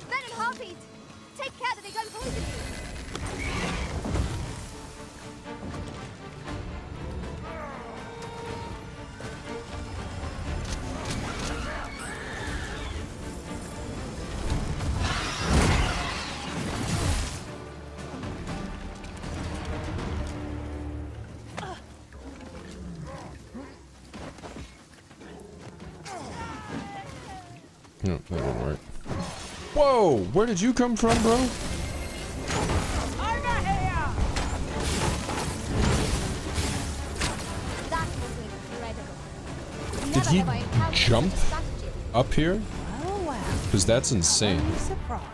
Venom harpies! Take care that they don't poison you! No, that didn't work. Whoa! Where did you come from, bro? Over here! That was incredible. Did he jump up here? Oh wow. Because that's insane. I'm surprised.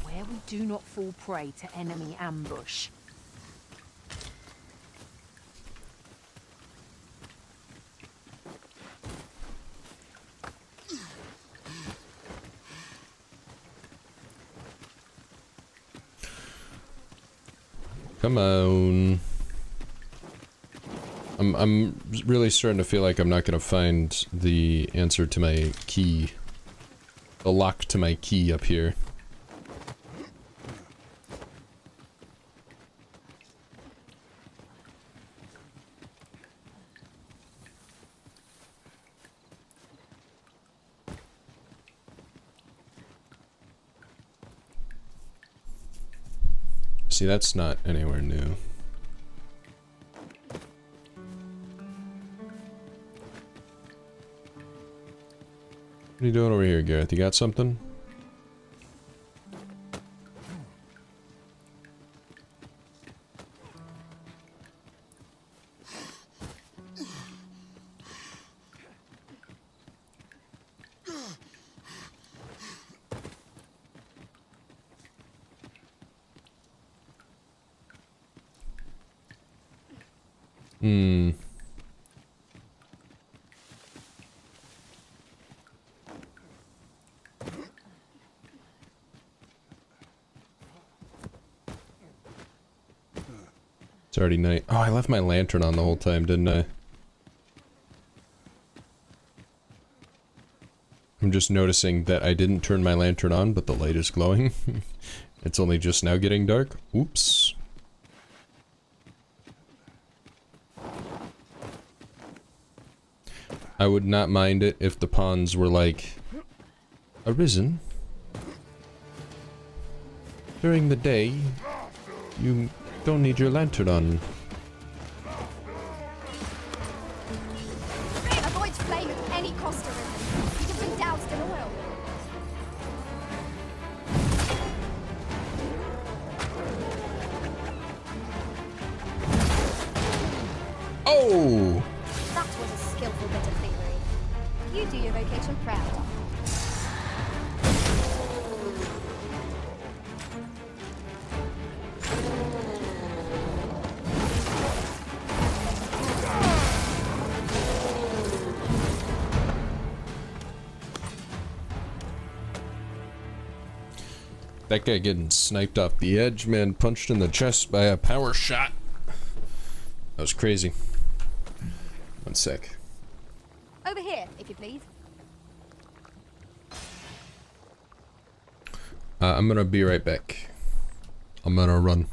Where we do not fall prey to enemy ambush. Come on. I'm really starting to feel like I'm not gonna find the answer to my key. The lock to my key up here. See, that's not anywhere new. What are you doing over here, Gareth? You got something? Hmm. It's already night. Oh, I left my lantern on the whole time, didn't I? I'm just noticing that I didn't turn my lantern on, but the light is glowing. It's only just now getting dark. Oops. I would not mind it if the pawns were like, Arisen. During the day, you don't need your lantern on. Avoid flame at any cost, Arisen. You have been doused in oil. Oh! That was a skillful bit of thievery. You do your vocation proud. That guy getting sniped off the edge, man, punched in the chest by a power shot. That was crazy. One sec. Over here, if you please. I'm gonna be right back. I'm gonna run.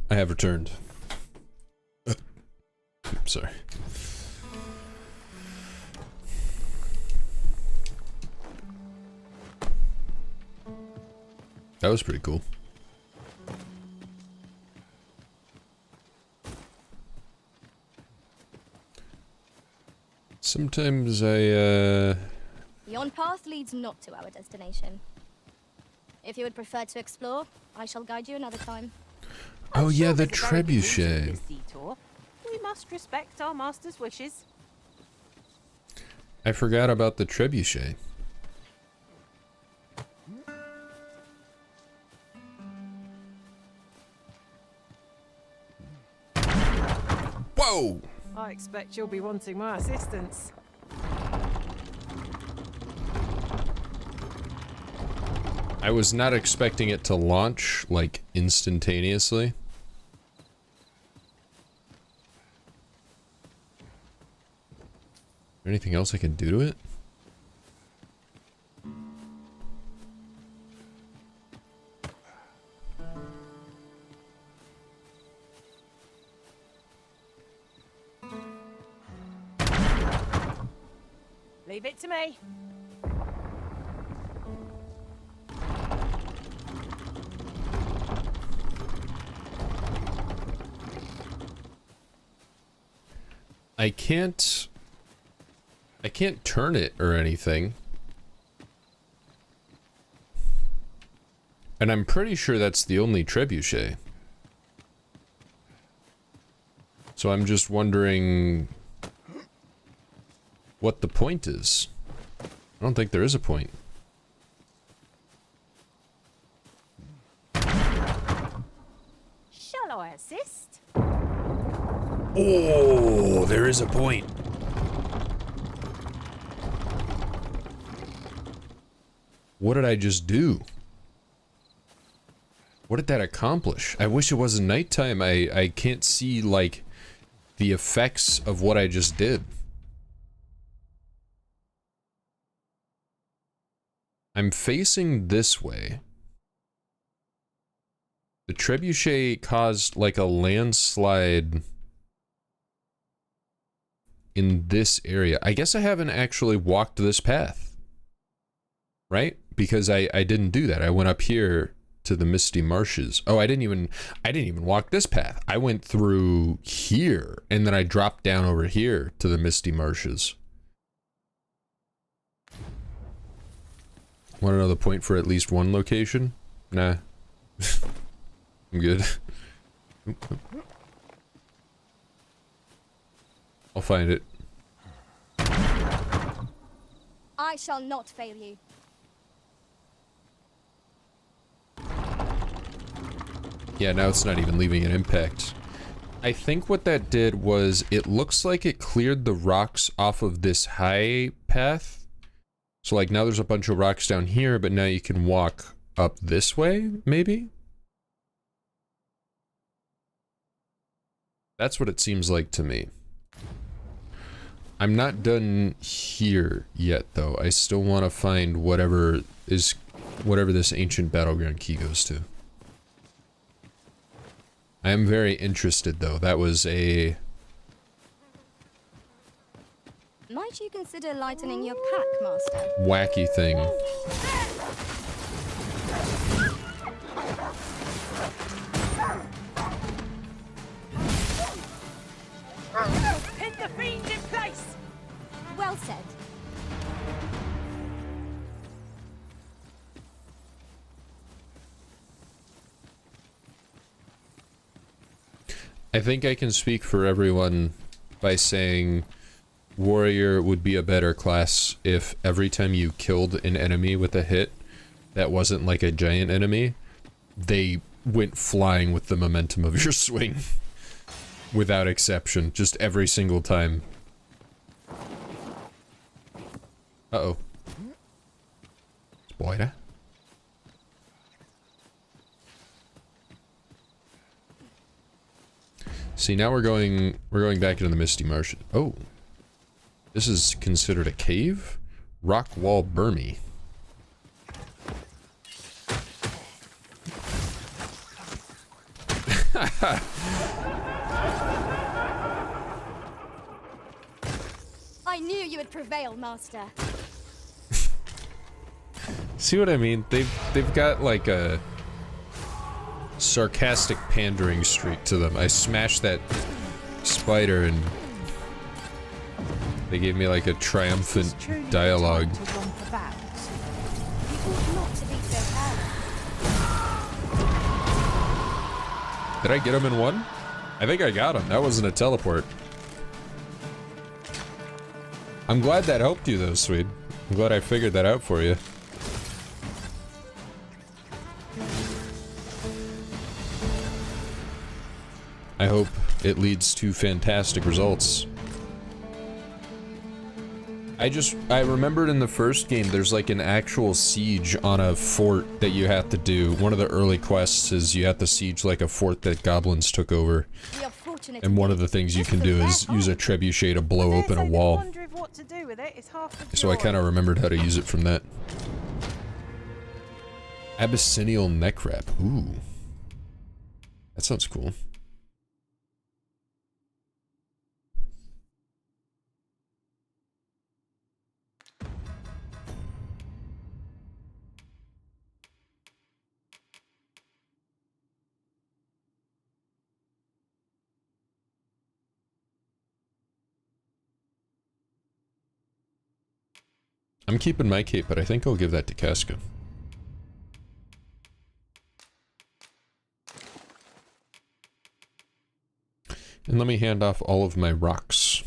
I have returned. Sorry. That was pretty cool. Sometimes The on path leads not to our destination. If you would prefer to explore, I shall guide you another time. Oh yeah, the there's a very good reason for trebuchet. this detour. We must respect our master's wishes. I forgot about the trebuchet. Whoa! I expect you'll be wanting my assistance. I was not expecting it to launch, like, instantaneously. Anything else I can do to it? Leave it to me. I can't turn it or anything. And I'm pretty sure that's the only trebuchet. So I'm just wondering what the point is. I don't think there is a point. Shall I assist? Oh, there is a point. What did I just do? What did that accomplish? I wish it wasn't nighttime. I can't see, like, the effects of what I just did. I'm facing this way. The trebuchet caused, like, a landslide in this area. I guess I haven't actually walked this path. Right? Because I didn't do that. I went up here to the Misty Marshes. Oh, I didn't even walk this path. I went through here and then I dropped down over here to the Misty Marshes. Want another point for at least one location? Nah. I'm good. I'll find it. I shall not fail you. Yeah, now it's not even leaving an impact. I think what that did was, it looks like it cleared the rocks off of this high path. So like now there's a bunch of rocks down here, but now you can walk up this way, maybe? That's what it seems like to me. I'm not done here yet though. I still want to find whatever this ancient battleground key goes to. I am very interested though. That was a... Might you consider lightening your pack, Master? wacky thing. Pin the fiend in place. Well said. I think I can speak for everyone by saying warrior would be a better class if every time you killed an enemy with a hit that wasn't like a giant enemy, they went flying with the momentum of your swing. Without exception, just every single time. Uh-oh. Spoiler. See, now we're going back into the Misty Marshes. Oh. This is considered a cave? Rock wall Burmy. I knew you would prevail, Master. See what I mean? They've got like a sarcastic pandering streak to them. I smashed that spider and they gave me like a triumphant dialogue. Did I get him in one? I think I got him. That wasn't a teleport. I'm glad that helped you though, Swede. I'm glad I figured that out for you. I hope it leads to fantastic results. I remembered in the first game there's like an actual siege on a fort that you have to do. One of the early quests is you have to siege like a fort that goblins took over. And one of the things you can do is use a trebuchet to blow open a wall. So I kind of remembered how to use it from that. Abyssinial neck wrap. Ooh. That sounds cool. I'm keeping my cape, but I think I'll give that to Casca. And let me hand off all of my rocks.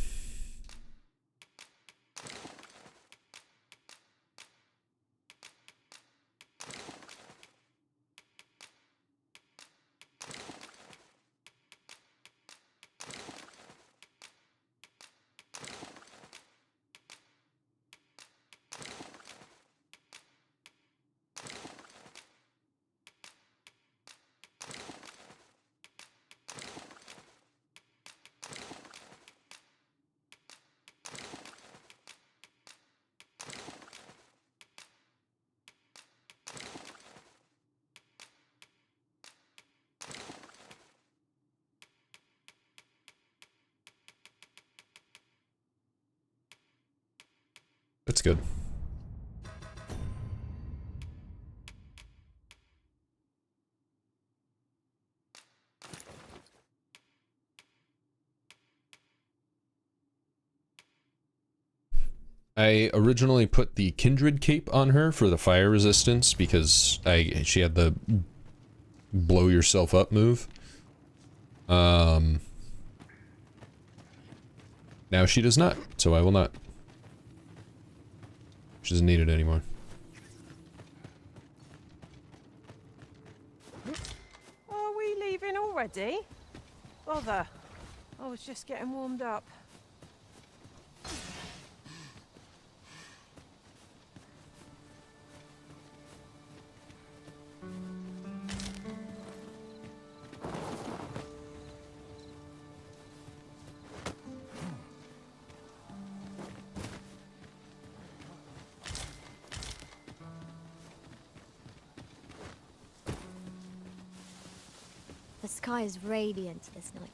That's good. I originally put the Kindred cape on her for the fire resistance because she had the blow yourself up move. Now she does not, so I will not. She doesn't need it anymore. Are we leaving already? Bother. I was just getting warmed up. The sky is radiant this night.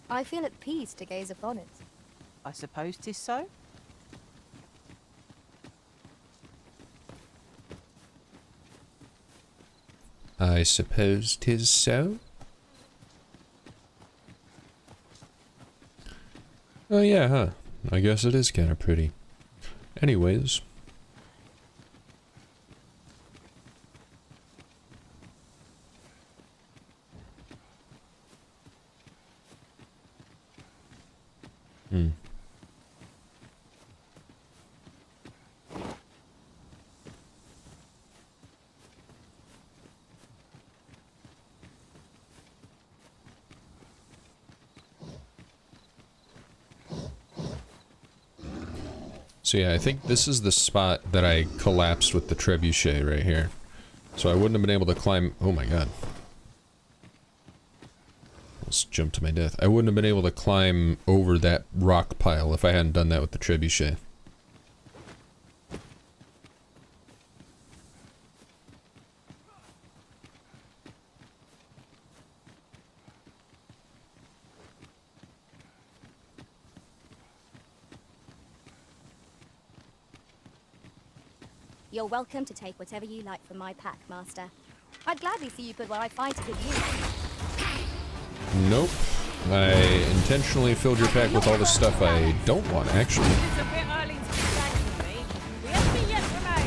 I feel at peace to gaze upon it. I suppose 'tis so. I suppose 'tis so. Oh yeah, huh. I guess it is kind of pretty. Anyways. So yeah, I think this is the spot that I collapsed with the trebuchet right here. So I wouldn't have been able to climb... Oh my god. Let's jump to my death. I wouldn't have been able to climb over that rock pile if I hadn't done that with the trebuchet. You're welcome to take whatever you like from my pack, Master. I'd gladly see you put what I find to good use. Nope. I intentionally filled your pack with all the stuff I don't want, actually. It's a bit early to be thanking me. We haven't been yet for me.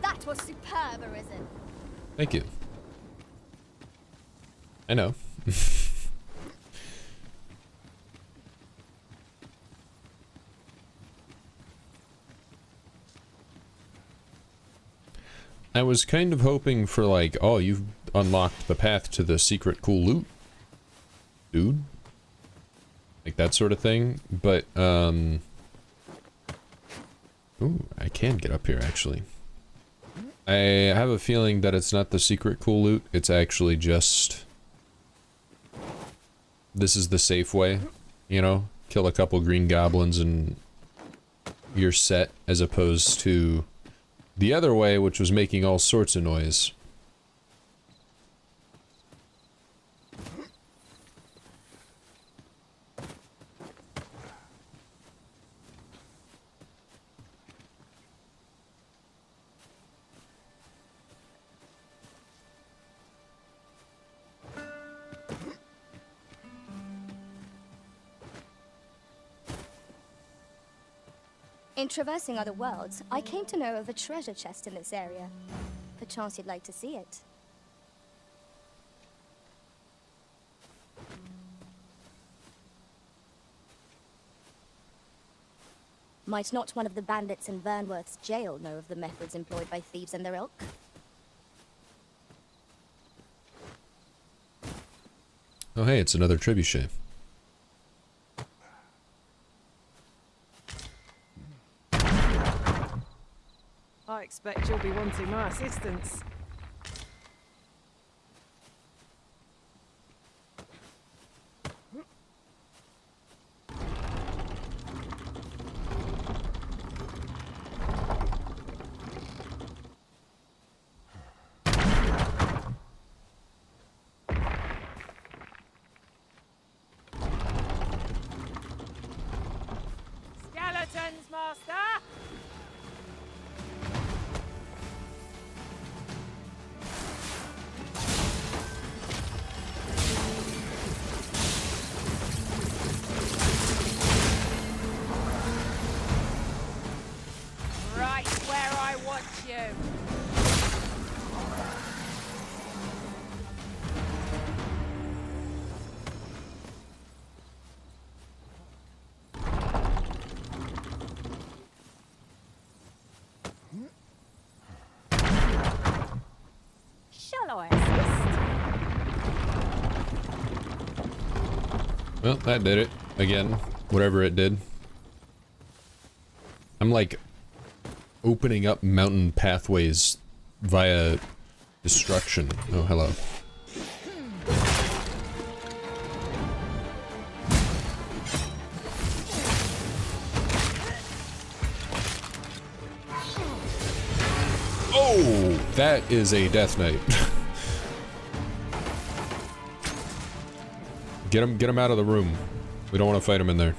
That was superb, Arisen. Thank you. I know. I was kind of hoping for like, oh, you've unlocked the path to the secret cool loot, dude. Like that sort of thing, but, ooh, I can get up here, actually. I have a feeling that it's not the secret cool loot, it's actually just... This is the safe way, you know? Kill a couple green goblins and you're set, as opposed to the other way, which was making all sorts of noise. In traversing other worlds, I came to know of a treasure chest in this area. Perchance you'd like to see it. Might not one of the bandits in Vernworth's jail know of the methods employed by thieves and their ilk? Oh hey, it's another trebuchet. I expect you'll be wanting my assistance. Skeletons, Master! Right where I want you. Shall I assist? Well, that did it. Again, whatever it did. I'm like opening up mountain pathways via destruction. Oh, hello. Oh, that is a death knight. Get him out of the room. We don't want to fight him in there.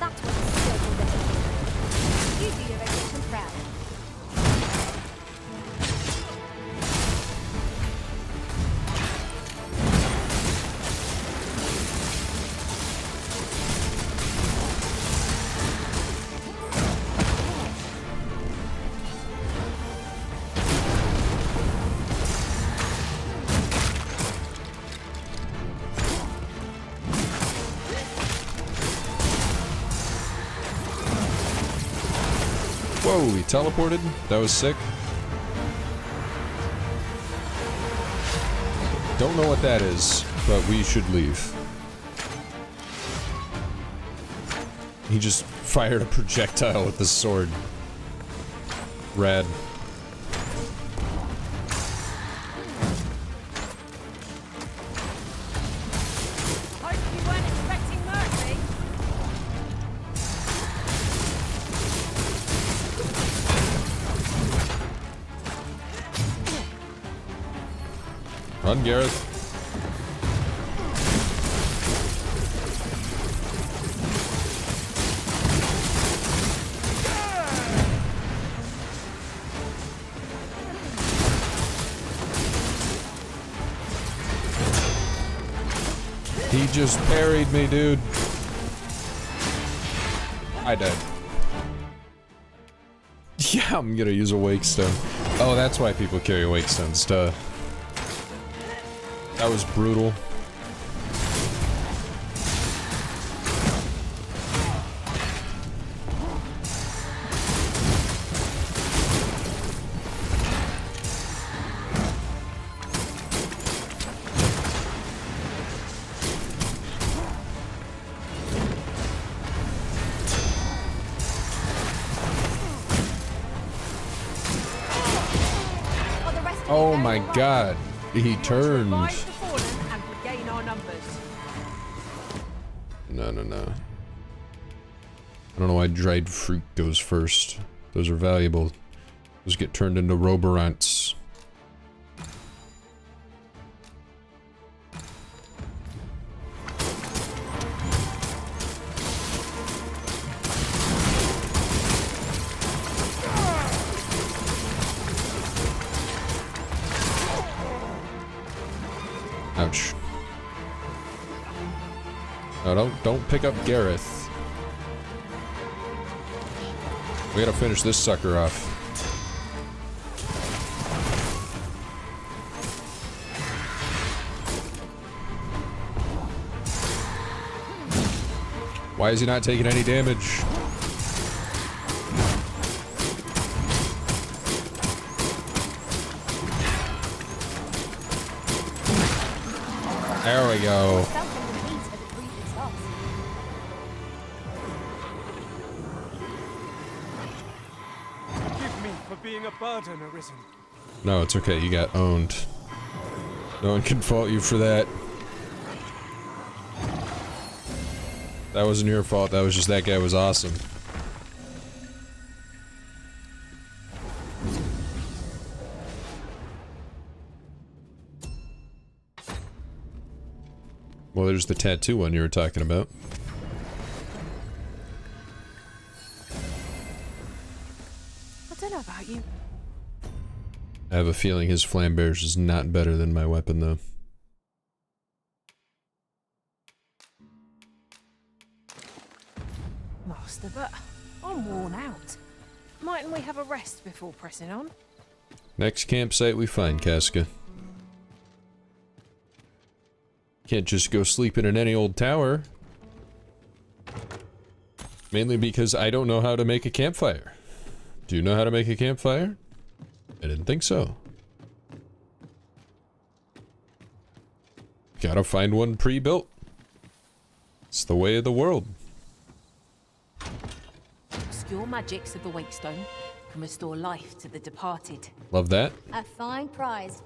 That was a skillful bit of you do your reputation proud. Whoa, he teleported? That was sick. Don't know what that is, but we should leave. He just fired a projectile with the sword. Rad. Hope you weren't expecting mercy. Run, Gareth. He just parried me, dude. I died. Yeah, I'm gonna use a wake stone. Oh, that's why people carry wake stones, duh. That was brutal. Oh my god, he turned. No. I don't know why dried fruit goes first. Those are valuable. Those get turned into roborants. Ouch. No, don't pick up Gareth. We gotta finish this sucker off. Why is he not taking any damage? There we go. Forgive me for being a burden, Arisen. No, it's okay. You got owned. No one can fault you for that. That wasn't your fault. That was just that guy was awesome. Well, there's the tattoo one you were talking about. I don't know about you. I have a feeling his flambearers is not better than my weapon, though. Master, but I'm worn out. Mightn't we have a rest before pressing on? Next campsite we find, Casca. Can't just go sleeping in any old tower. Mainly because I don't know how to make a campfire. Do you know how to make a campfire? I didn't think so. Gotta find one pre-built. It's the way of the world. Obscure magics of the Wakestone can restore life to the departed. Love that. A fine prize.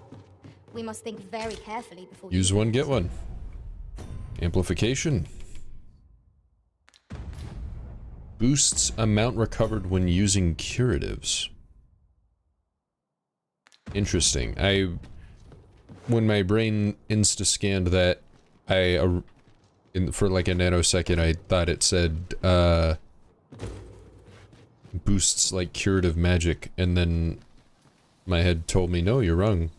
We must think very carefully before Use one, get one. Amplification. Boosts amount recovered when using curatives. Interesting. When my brain insta-scanned that, for like a nanosecond, I thought it said, boosts like curative magic, and then my head told me, no, you're wrong.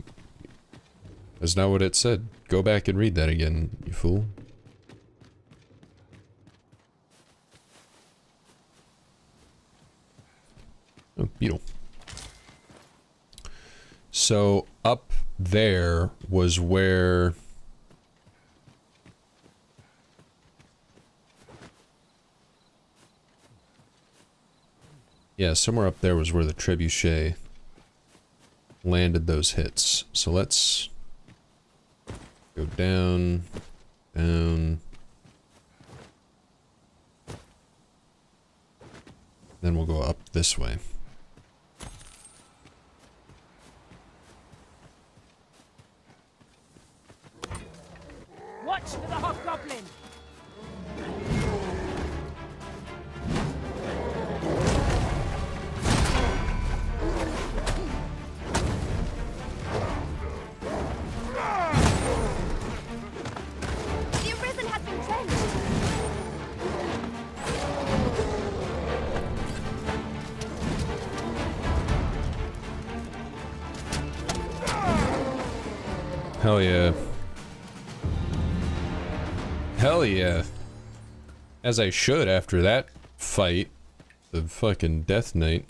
That's not what it said. Go back and read that again, you fool. Oh, beetle. So, up there was where... Yeah, somewhere up there was where the trebuchet landed those hits. So let's go down, down. Then we'll go up this way. Watch for the hobgoblin! Hell yeah. Hell yeah. As I should after that fight. The fucking Death Knight.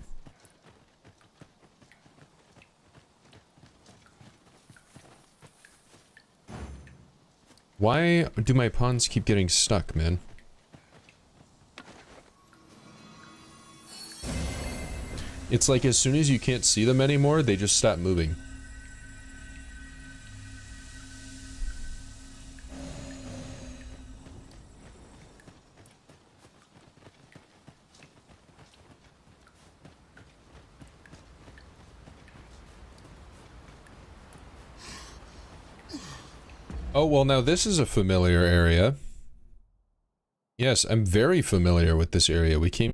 Why do my pawns keep getting stuck, man? It's like as soon as you can't see them anymore, they just stop moving. Oh, well, now this is a familiar area. Yes, I'm very familiar with this area. We came